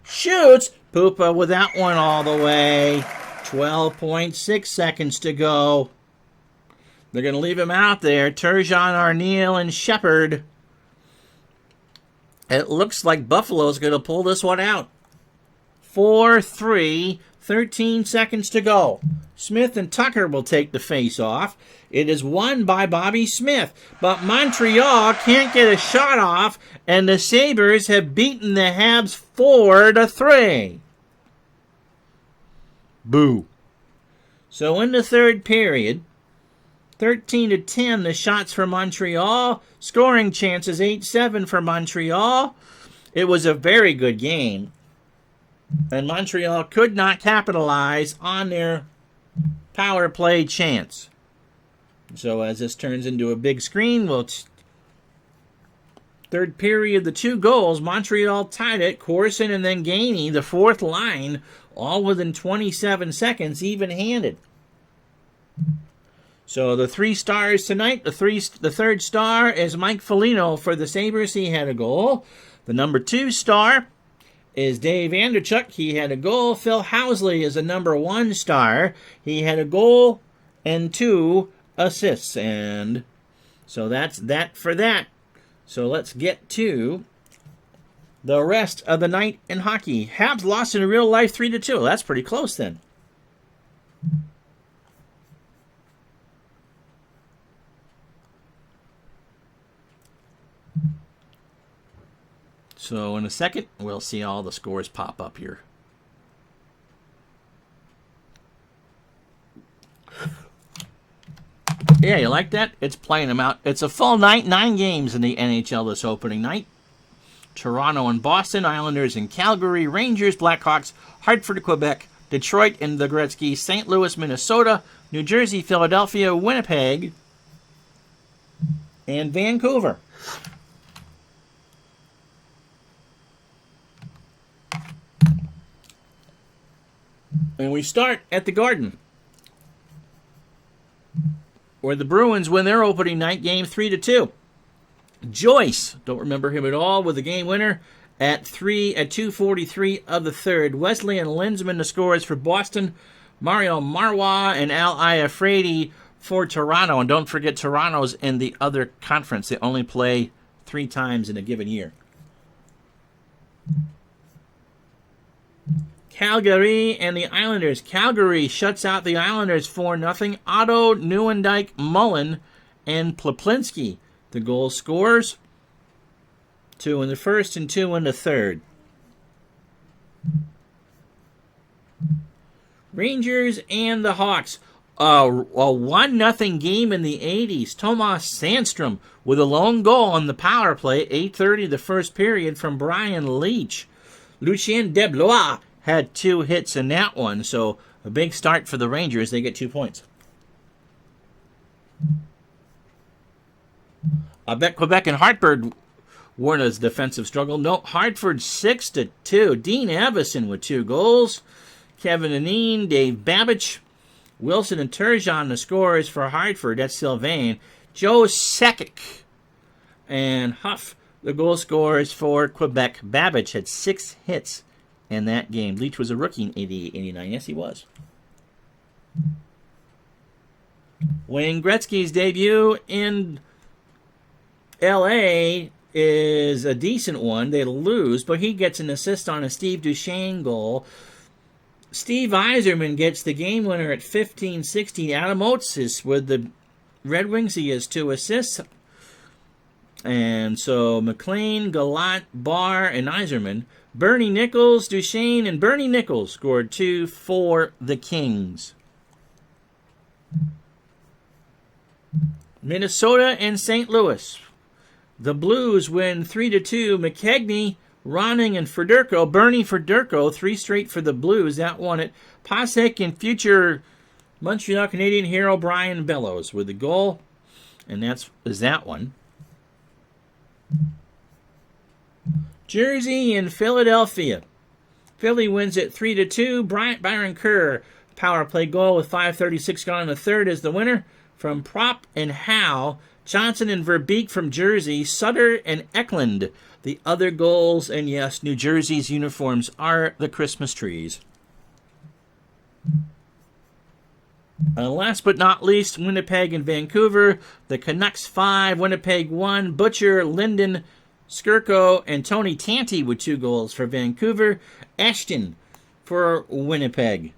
shoots. Pupa with that one all the way. 12.6 seconds to go. They're going to leave him out there. Turgeon, Arneal, and Shepard. It looks like Buffalo's going to pull this one out. 4-3, 13 seconds to go. Smith and Tucker will take the face-off. It is won by Bobby Smith, but Montreal can't get a shot off, and the Sabres have beaten the Habs 4-3. Boo. So in the third period, 13-10, the shots for Montreal. Scoring chances, 8-7 for Montreal. It was a very good game. And Montreal could not capitalize on their power play chance. So as this turns into a big screen, third period, the 2 goals, Montreal tied it. Corson and then Gainey, the fourth line, all within 27 seconds, even-handed. So the 3 stars tonight, the third star is Mike Foligno for the Sabres. He had a goal. The number 2 star is Dave Anderchuk. He had a goal. Phil Housley is a number 1 star. He had a goal and 2 assists. And so that's that for that. So let's get to the rest of the night in hockey. Habs lost in real life 3-2. That's pretty close then. So in a second, we'll see all the scores pop up here. Yeah, you like that? It's playing them out. It's a full night, 9 games in the NHL this opening night. Toronto and Boston, Islanders and Calgary, Rangers, Blackhawks, Hartford, Quebec, Detroit and the Gretzky, St. Louis, Minnesota, New Jersey, Philadelphia, Winnipeg, and Vancouver. And we start at the Garden, where the Bruins win their opening night game 3-2. Joyce, don't remember him at all, with the game winner at 2:43 of the third. Wesley and Linsman, the scores for Boston. Mario Marois and Al Iafredi for Toronto. And don't forget, Toronto's in the other conference. They only play 3 times in a given year. Calgary and the Islanders. Calgary shuts out the Islanders 4-0. Otto, Neuendijk, Mullen, and Ploplinski. The goal scorers, 2 in the first and 2 in the third. Rangers and the Hawks. A 1-0 game in the 80s. Tomas Sandstrom with a lone goal on the power play. 8:30 the first period from Brian Leach. Lucien Deblois had 2 hits in that one, so a big start for the Rangers. They get 2 points. I bet Quebec and Hartford weren't a defensive struggle. No, Hartford 6-2. Dean Evison with 2 goals. Kevin Anine, Dave Babbage, Wilson and Turgeon, the scorers for Hartford. That's Sylvain. Joe Sakic and Huff, the goal scorers for Quebec. Babbage had 6 hits in that game. Leach was a rookie in 88-89. Yes, he was. Wayne Gretzky's debut in L.A. is a decent one. They lose, but he gets an assist on a Steve Duchesne goal. Steve Yzerman gets the game winner at 15-16. Adam Oates is with the Red Wings. He has 2 assists. And so McLean, Gallant, Barr, and Yzerman. Bernie Nichols, Duchesne, and Bernie Nichols scored 2 for the Kings. Minnesota and St. Louis. The Blues win 3-2. McKegney, Ronning, and Fedorko. Bernie Fedorko, 3 straight for the Blues. That won it. Pasek and future Montreal Canadian hero Brian Bellows with the goal. And that's that one. Jersey and Philadelphia. Philly wins it 3-2. Byron Kerr, power play goal with 5:36 gone in the third, is the winner. From Prop and Howe, Johnson and Verbeek from Jersey, Sutter and Eklund, the other goals. And yes, New Jersey's uniforms are the Christmas trees. And last but not least, Winnipeg and Vancouver. The Canucks 5, Winnipeg 1. Butcher, Linden, Skirko, and Tony Tanti with 2 goals for Vancouver. Ashton for Winnipeg.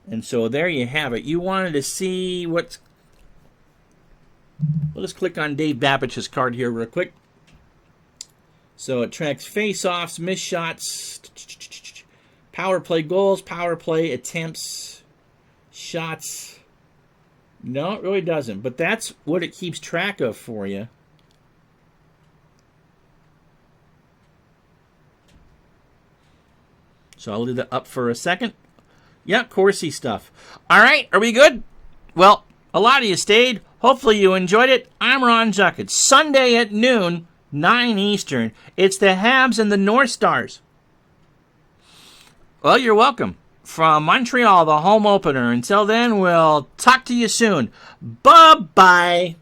And so there you have it. You wanted to see what's... Well, let's click on Dave Babbitt's card here real quick. So it tracks face-offs, missed shots, power play goals, power play attempts, shots. No, it really doesn't. But that's what it keeps track of for you. So I'll leave that up for a second. Yeah, Corsi stuff. All right, are we good? Well, a lot of you stayed. Hopefully you enjoyed it. I'm Ron Juckett. Sunday at noon, 9 Eastern. It's the Habs and the North Stars. Well, you're welcome. From Montreal, the home opener. Until then, we'll talk to you soon. Bye-bye.